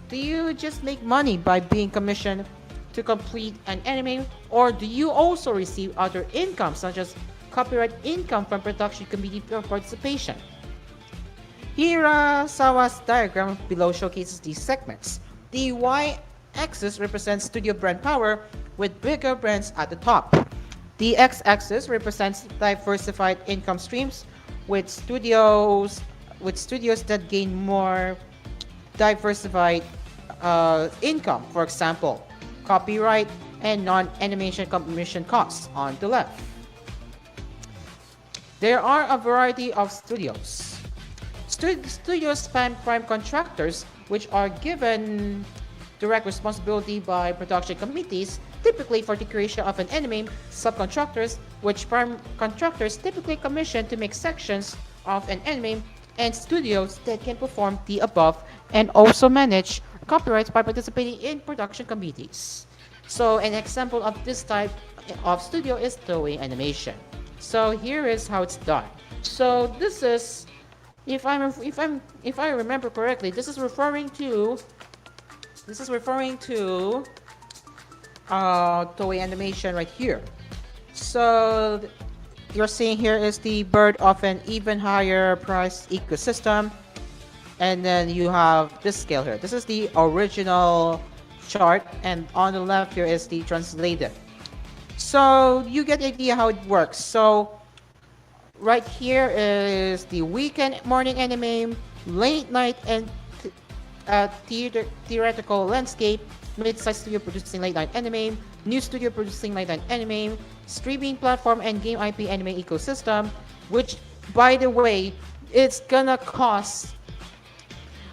[SPEAKER 1] do you just make money by being commissioned to complete an anime, or do you also receive other income such as copyright income from production committee participation? Hirasawa's diagram below showcases these segments. The y-axis represents studio brand power with bigger brands at the top. The x-axis represents diversified income streams with studios that gain more diversified income, for example, copyright and non-animation commission costs on the left. There are a variety of studios. Studios span prime contractors, which are given direct responsibility by production committees, typically for the creation of an anime, subcontractors, which prime contractors typically commission to make sections of an anime, and studios that can perform the above and also manage copyrights by participating in production committees. So an example of this type of studio is Toei Animation. So here is how it's done. So this is, if I remember correctly, this is referring to Toei Animation right here. So you're seeing here is the birth of an even higher price ecosystem. And then you have this scale here. This is the original chart, and on the left here is the translated. So you get the idea how it works. So right here is the weekend morning anime, late night and theoretical landscape, mid-sized studio producing late night anime, new studio producing late night anime, streaming platform and game IP anime ecosystem, which by the way, it's gonna cost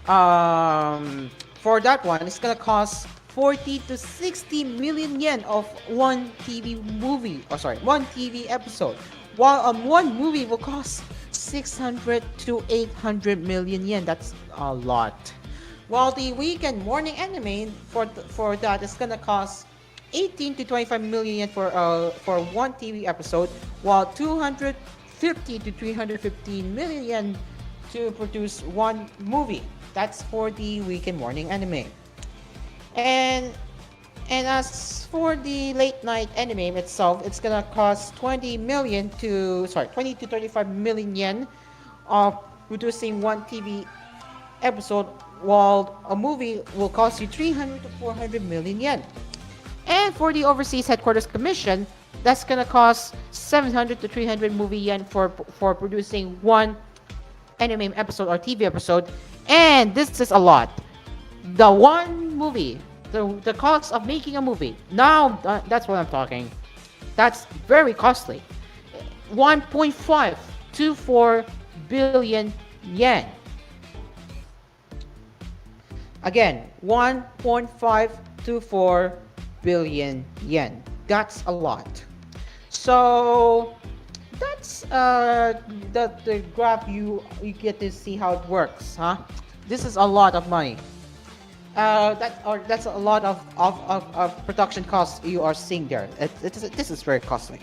[SPEAKER 1] for that one, it's gonna cost 40 to 60 million yen of one TV movie, or sorry, one TV episode, while one movie will cost 600 to 800 million yen. That's a lot. While the weekend morning anime for that is gonna cost 18 to 25 million yen for one TV episode, while 250 to 350 million yen to produce one movie. That's for the weekend morning anime. And as for the late night anime itself, it's gonna cost 20 to 35 million yen of producing one TV episode, while a movie will cost you 300 to 400 million yen. And for the overseas headquarters commission, that's gonna cost 700 to 300 movie yen for producing one anime episode or TV episode. And this is a lot. The one movie, the cost of making a movie, now that's what I'm talking. That's very costly. 1.524 billion yen. Again, 1.524 billion yen. That's a lot. So that's the graph you get to see how it works, huh? This is a lot of money. That's a lot of production costs you are seeing there. This is very costly.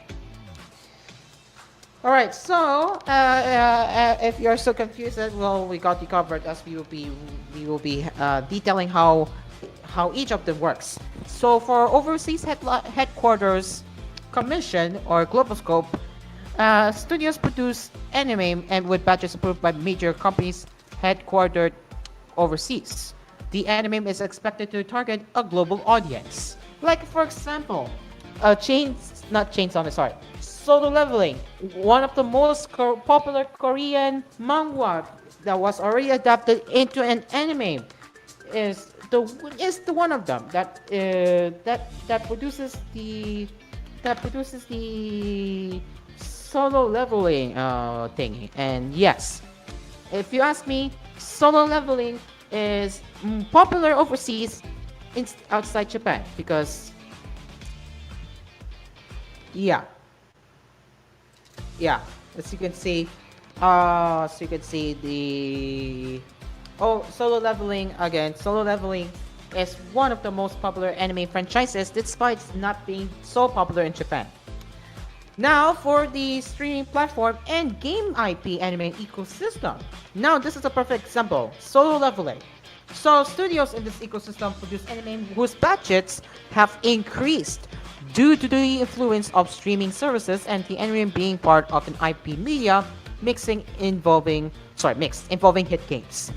[SPEAKER 1] All right, so if you're so confused, well, we got you covered, as we will be detailing how each of them works. So for overseas headquarters commission or global scope, studios produce anime and with batches approved by major companies headquartered overseas. The anime is expected to target a global audience. Like for example, Solo Leveling, one of the most popular Korean manga that was already adapted into an anime, is the one of them that produces the Solo Leveling thingy. And yes, if you ask me, Solo Leveling is popular overseas outside Japan because as you can see, Solo Leveling is one of the most popular anime franchises despite not being so popular in Japan. Now for the streaming platform and game IP anime ecosystem. Now this is a perfect example, Solo Leveling. So studios in this ecosystem produce anime whose budgets have increased due to the influence of streaming services and the anime being part of an IP media involving hit games.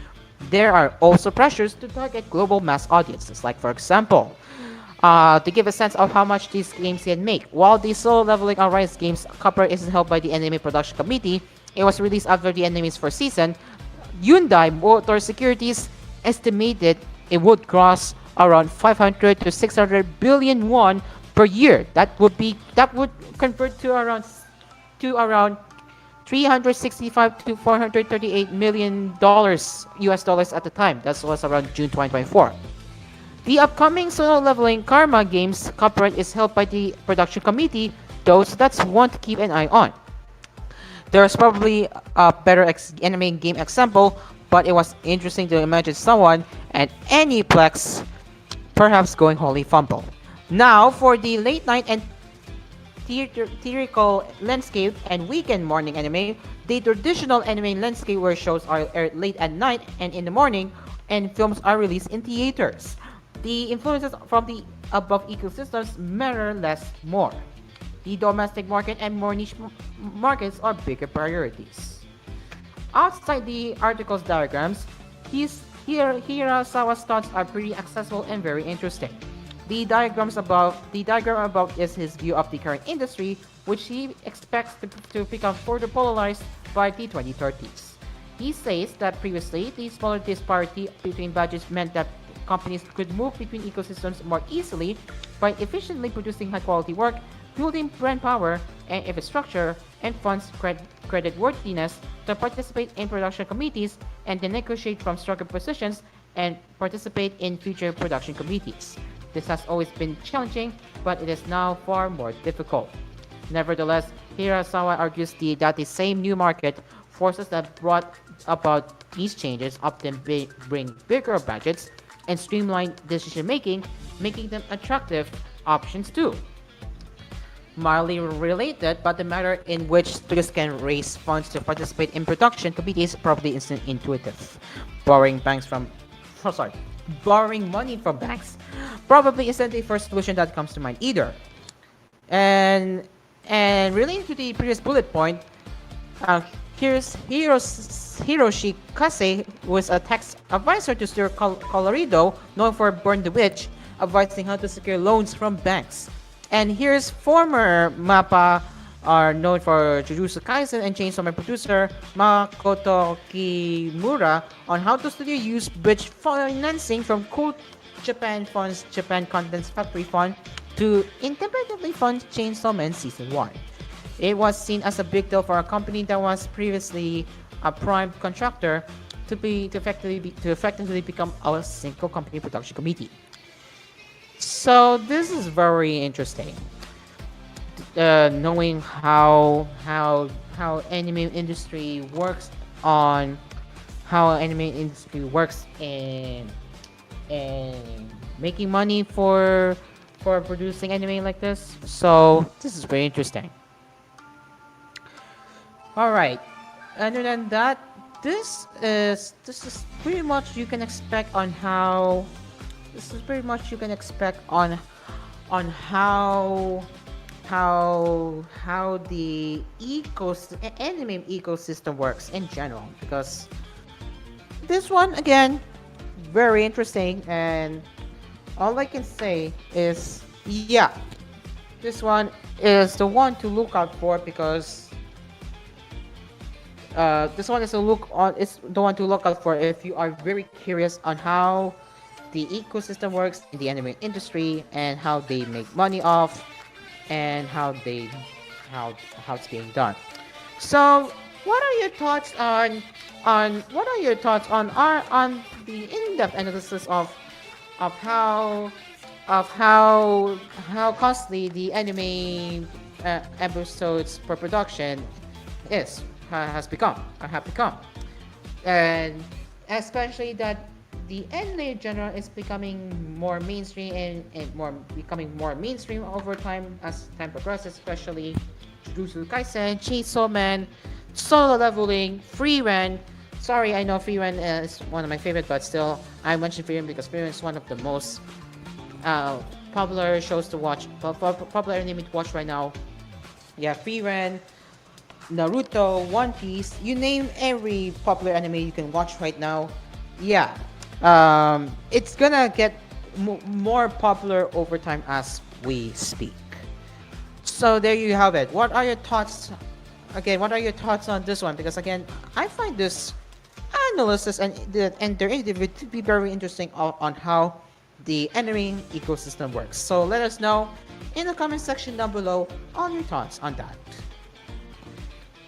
[SPEAKER 1] There are also pressures to target global mass audiences, like for example, to give a sense of how much these games can make. While the Solo Leveling Arise games copyright isn't held by the Anime Production Committee, it was released after the anime's first season. Hyundai Motor Securities estimated it would gross around 500 to 600 billion won per year. That would convert to around 365 to 438 million US dollars at the time. That was around June 2024. The upcoming Solo Leveling Karma games copyright is held by the production committee, those that's one to keep an eye on. There's probably a better anime game example, but it was interesting to imagine someone and Aniplex perhaps going holy fumble. Now for the late night and theatrical landscape and weekend morning anime, the traditional anime landscape where shows are aired late at night and in the morning and films are released in theaters. The influences from the above ecosystems matter less more. The domestic market and more niche markets are bigger priorities. Outside the article's diagrams, Hirasawa's thoughts are pretty accessible and very interesting. The diagram above is his view of the current industry, which he expects to become further polarized by the 2030s. He says that previously, the smaller disparity between budgets meant that companies could move between ecosystems more easily by efficiently producing high-quality work, building brand power and infrastructure, and funds creditworthiness to participate in production committees and then negotiate from stronger positions and participate in future production committees. This has always been challenging, but it is now far more difficult. Nevertheless, Hirasawa argues that the same new market forces that brought about these changes often bring bigger budgets and streamline decision-making, making them attractive options too. Mildly related, but the manner in which studios can raise funds to participate in production committees probably isn't intuitive. Borrowing money from banks probably isn't the first solution that comes to mind either. And relating to the previous bullet point, here's Hiroshi Kase, who is a tax advisor to Sir Colorido, known for Burn the Witch, advising how to secure loans from banks. And here's former MAPPA, known for Jujutsu Kaisen and Chainsaw Man producer Makoto Kimura, on how the studio use bridge financing from Cool Japan Fund's Japan Contents Factory Fund to independently fund Chainsaw Man Season 1. It was seen as a big deal for a company that was previously a prime contractor to effectively become a single company production committee. So this is very interesting. Knowing how anime industry works in making money for producing anime like this. So this is very interesting. All right. Other than that, this is pretty much you can expect on how. This is pretty much you can expect on how the anime ecosystem works in general, because this one again very interesting, and all I can say is this one is the one to look out for, because this one is the one to look out for if you are very curious on how the ecosystem works in the anime industry and how they make money off and how it's being done. So, what are your thoughts on the in-depth analysis of how costly the anime episodes per production have become, and especially that the anime genre is becoming more mainstream and becoming more mainstream over time as time progresses, especially Jujutsu Kaisen, Chainsaw Man, Solo Leveling, Free Ren. Sorry, I know Free Ren is one of my favorite, but still, I mentioned Free Ren because Free Ren is one of the most popular shows to watch, popular anime to watch right now. Yeah, Free Ren, Naruto, One Piece, you name every popular anime you can watch right now. Yeah. It's gonna get more popular over time as we speak. So there you have it. What are your thoughts? Again, what are your thoughts on this one? Because again, I find this analysis and their interview to be very interesting on how the anime ecosystem works. So let us know in the comment section down below on your thoughts on that.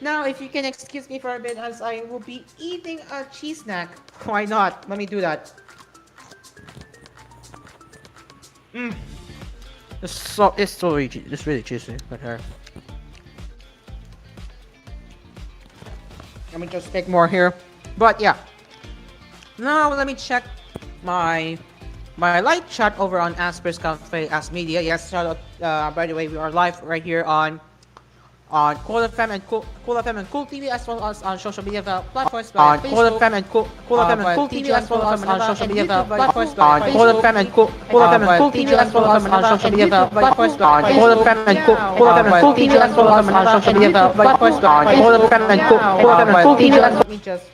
[SPEAKER 1] Now, if you can excuse me for a bit, as I will be eating a cheese snack. Why not? Let me do that. It's really cheesy. But let me just take more here. But yeah. Now let me check my live chat over on ASPHERE'S Cafe as Media. Yes, shout out. By the way, we are live right here on koolFM and koolTV, as well as on social media platforms on koolFM and koolTV, as well as on social media platforms on koolFM and koolTV, as well as on social media platforms on koolFM and koolTV, as well as on social media platforms on koolFM and koolTV. Let me just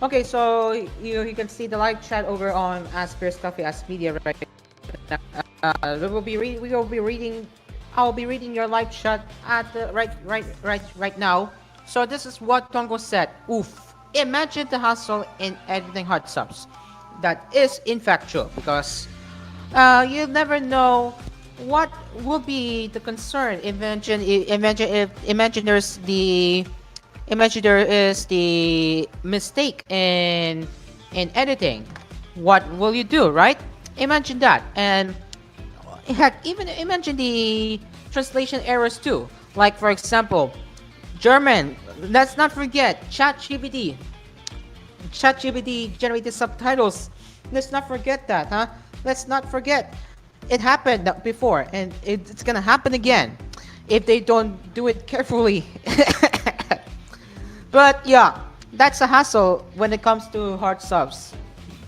[SPEAKER 1] Okay, so you can see the live chat over on ASPHERE'S Coffee as Media right now. We will be reading. I'll be reading your live chat at the right now. So this is what Tongo said. Oof! Imagine the hustle in editing hard subs. That is in fact true because you never know what will be the concern. Imagine there is the mistake in editing. What will you do, right? Imagine that. And heck, even imagine the translation errors too. Like for example, German. Let's not forget ChatGPT generated subtitles. Let's not forget that, huh? Let's not forget it happened before, and it's gonna happen again if they don't do it carefully. But yeah, that's a hassle when it comes to hard subs.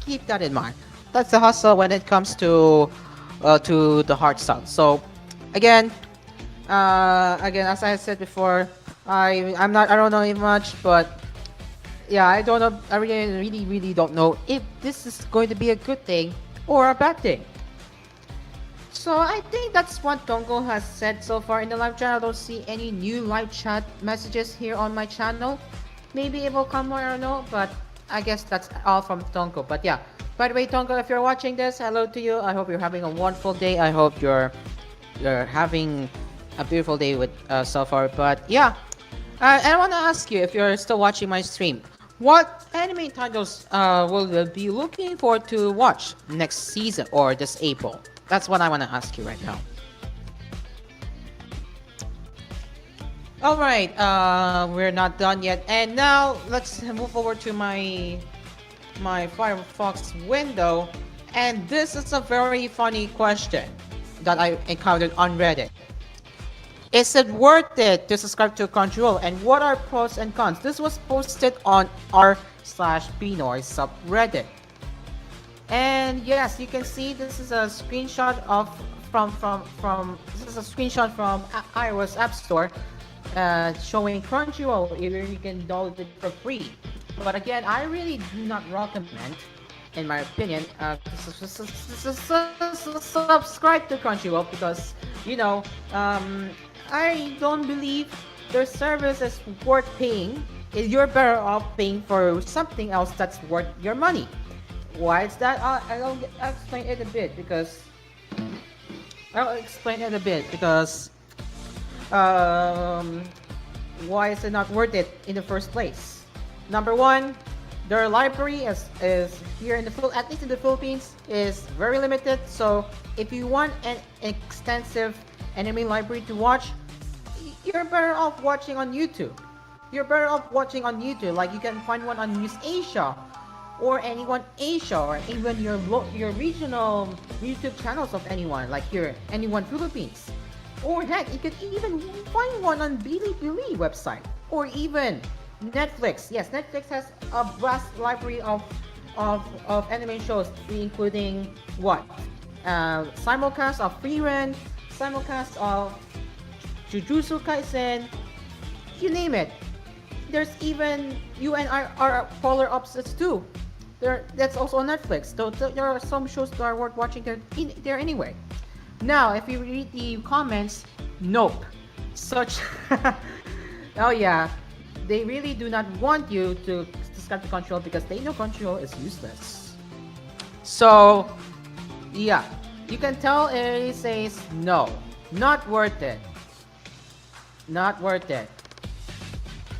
[SPEAKER 1] Keep that in mind. That's a hustle when it comes to the hard subs. So again, as I said before, I don't know much, but yeah, I don't know. I really don't know if this is going to be a good thing or a bad thing. So I think that's what Tongo has said so far in the live chat. I don't see any new live chat messages here on my channel. Maybe it will come more, I don't know, but I guess that's all from Tongo. But yeah, by the way, Tongo, if you're watching this, hello to you. I hope you're having a wonderful day. I hope you're having a beautiful day with so far. But yeah, I want to ask you if you're still watching my stream. What anime titles will you be looking forward to watch next season or this April? That's what I want to ask you right now. Alright, we're not done yet. And now, let's move over to my Firefox window. And this is a very funny question that I encountered on Reddit. Is it worth it to subscribe to Crunchyroll? And what are pros and cons? This was posted on r/bnoy subreddit. And yes, you can see this is a screenshot from iOS App Store showing Crunchyroll. You can download it for free. But again, I really do not recommend, in my opinion, subscribe to Crunchyroll because I don't believe their service is worth paying. You're better off paying for something else that's worth your money. Why is that? I'll explain it a bit because why is it not worth it in the first place? Number one, their library is here in at least in the Philippines is very limited. So if you want an extensive anime library to watch, you're better off watching on YouTube. Like you can find one on News Asia or anyone Asia or even your regional YouTube channels of anyone like your anyone Philippines. Or heck, you could even find one on Bilibili website or even Netflix. Yes, Netflix has a vast library of anime shows, including what? Simulcast of Frieren, simulcast of Jujutsu Kaisen, you name it. There's even UNR Polar Opposites too. That's also on Netflix. So there are some shows that are worth watching there anyway. Now, if you read the comments, nope. Oh yeah, they really do not want you to subscribe to Crunchyroll because they know Crunchyroll is useless. So, yeah, you can tell it says no, not worth it. Not worth it.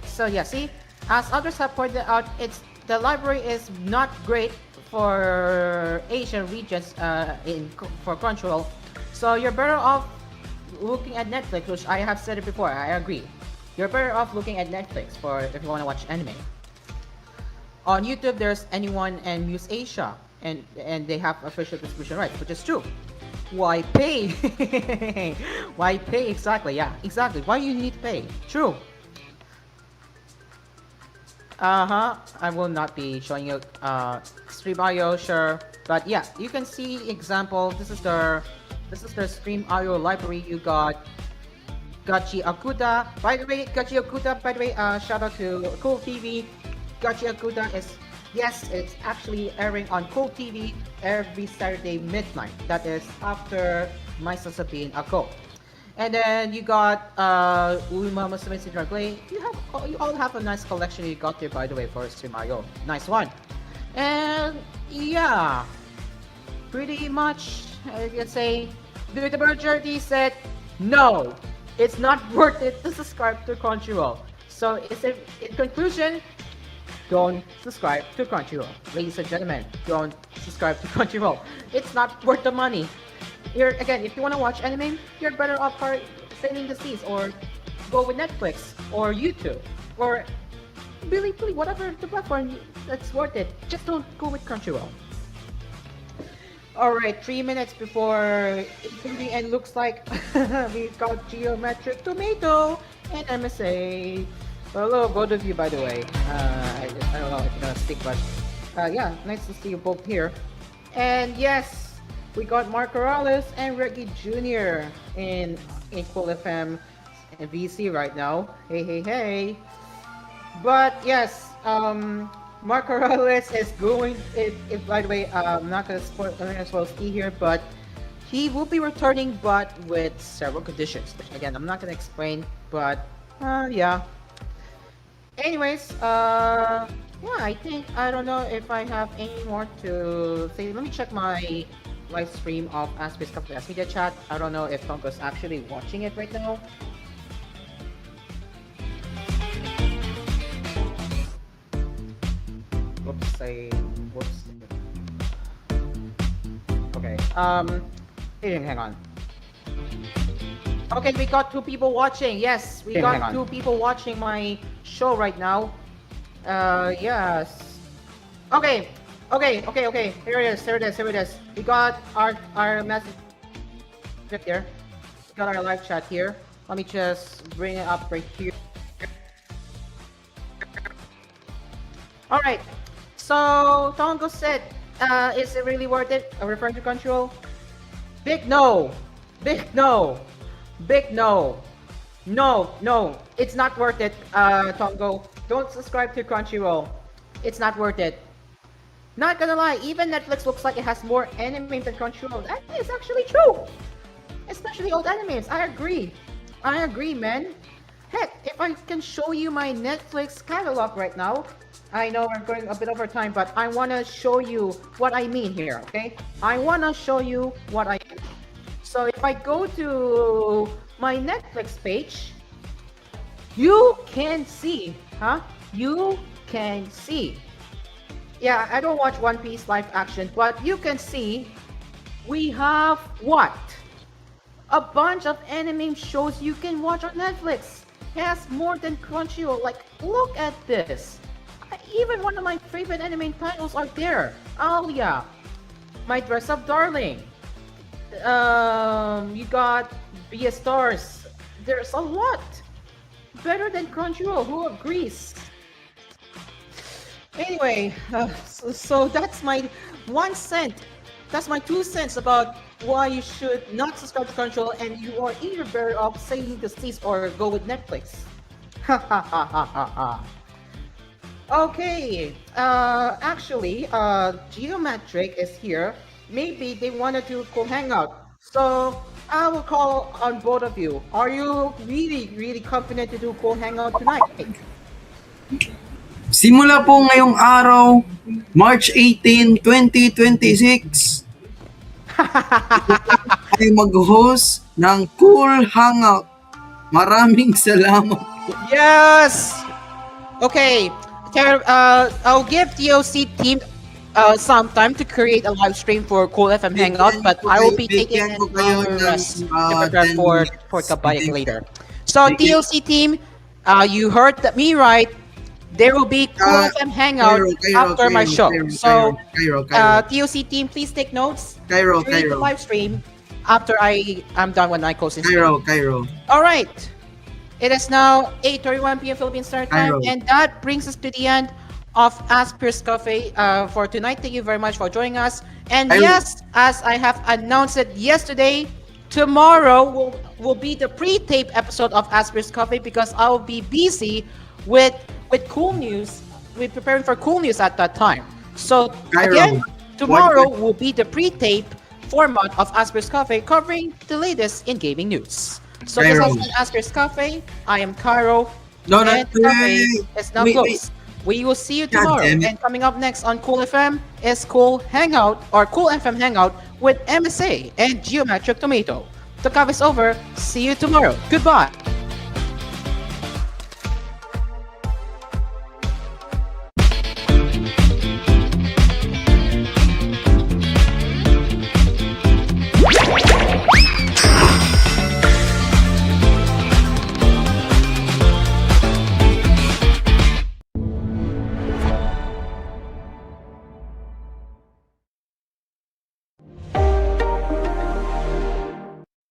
[SPEAKER 1] So yeah, see, as others have pointed out, the library is not great for Asian regions for Crunchyroll. So you're better off looking at Netflix, which I have said it before. I agree. You're better off looking at Netflix if you want to watch anime. On YouTube, there's Anyone and Muse Asia, and they have official distribution rights, which is true. Why pay? Why pay? Exactly. Yeah, exactly. Why you need to pay? True. I will not be showing you stream audio, sure, but yeah, you can see example. This is their stream audio library. You got Gachi Akuta. By the way, Gachi Akuta. By the way, shout out to koolTV. Gachi Akuta is, yes, it's actually airing on koolTV every Saturday midnight. That is after my Sasabihin Ako. And then you got Uma Musume Syndrome Play. You all have a nice collection you got there, by the way, for Stream IO. Nice one. And yeah, pretty much I can say the majority said no, it's not worth it to subscribe to Crunchyroll. So in conclusion, don't subscribe to Crunchyroll. Ladies and gentlemen, don't subscribe to Crunchyroll. It's not worth the money. Here again, if you want to watch anime, you're better off sailing the seas or go with Netflix or YouTube or Bilibili, whatever the platform that's worth it. Just don't go with Crunchyroll. Alright, 3 minutes before the end, looks like we've got Geometric Tomato and MSA. Hello, both of you, by the way. I don't know if you're gonna stick, but yeah, nice to see you both here. And yes, we got Mark Corrales and Reggie Jr. in Cool FM and VC right now. Hey. But yes, Mark Corrales is going. By the way, I'm not gonna spoil Ski here, but he will be returning, but with several conditions. Which again, I'm not gonna explain. But yeah. Anyways, yeah, I don't know if I have any more to say. Let me check my live stream of ASPHERE'S Media Chat. I don't know if Tonko's actually watching it right now. Whoops. Okay, hang on. Okay, we got 2 people watching. Yes, we got 2 people watching my show right now. Yes. Okay. Here it is. We got our message here. We got our live chat here. Let me just bring it up right here. Alright. So Tongo said, is it really worth it? Referring to Crunchyroll? Big no. No, it's not worth it, Tongo. Don't subscribe to Crunchyroll. It's not worth it. Not gonna lie, even Netflix looks like it has more anime than Crunchyroll. That is actually true. Especially old animes. I agree, man. Heck, if I can show you my Netflix catalog right now, I know we're going a bit over time, but I want to show you what I mean here, okay? I want to show you what I mean. So if I go to my Netflix page, you can see, You can see. Yeah, I don't watch One Piece live action, but you can see we have what? A bunch of anime shows you can watch on Netflix. It has more than Crunchyroll. Like, look at this. Even one of my favorite anime titles are there. Alia, My Dress Up Darling. You got BS Stars. There's a lot. Better than Crunchyroll, who agrees? Anyway, so that's my 1 cent. That's my 2 cents about why you should not subscribe to Crunchyroll and you are either better off sailing the seas or go with Netflix. Okay, actually, Geometric is here. Maybe they want to do Cool Hangout. So, I will call on both of you. Are you really confident to do Cool Hangout tonight?
[SPEAKER 8] Simula po ngayong araw, March 18, 2026, ay mag-host ng Cool Hangout. Maraming salamat.
[SPEAKER 1] Yes! Okay, I'll give DOC team some time to create a live stream for Cool FM Hangout, but I will be taking an hour rest to prepare for Kabayak later. So DOC team, you heard me right. there will be Cool FM Hangout after my show. So, TOC team, please take notes during the live stream after I'm done when I close this.
[SPEAKER 8] Cairo.
[SPEAKER 1] All right. It is now 8:31 p.m. Philippine Standard Time,
[SPEAKER 8] Cairo.
[SPEAKER 1] and that brings us to the end of ASPHERE'S Cafe for tonight. Thank you very much for joining us. And yes, as I have announced it yesterday, tomorrow will be the pre-tape episode of ASPHERE'S Cafe because I will be busy with cool news. We're preparing for cool news at that time. So again, tomorrow will be the pre-tape format of ASPHERE'S Cafe covering the latest in gaming news. So this has been ASPHERE'S Cafe. I am Cairo.
[SPEAKER 8] No,
[SPEAKER 1] and Cafe is now
[SPEAKER 8] wait.
[SPEAKER 1] closed. We will see you tomorrow. And coming up next on Cool FM is Cool Hangout or Cool FM Hangout with MSA and Geometric Tomato. The cup is over. See you tomorrow. Goodbye.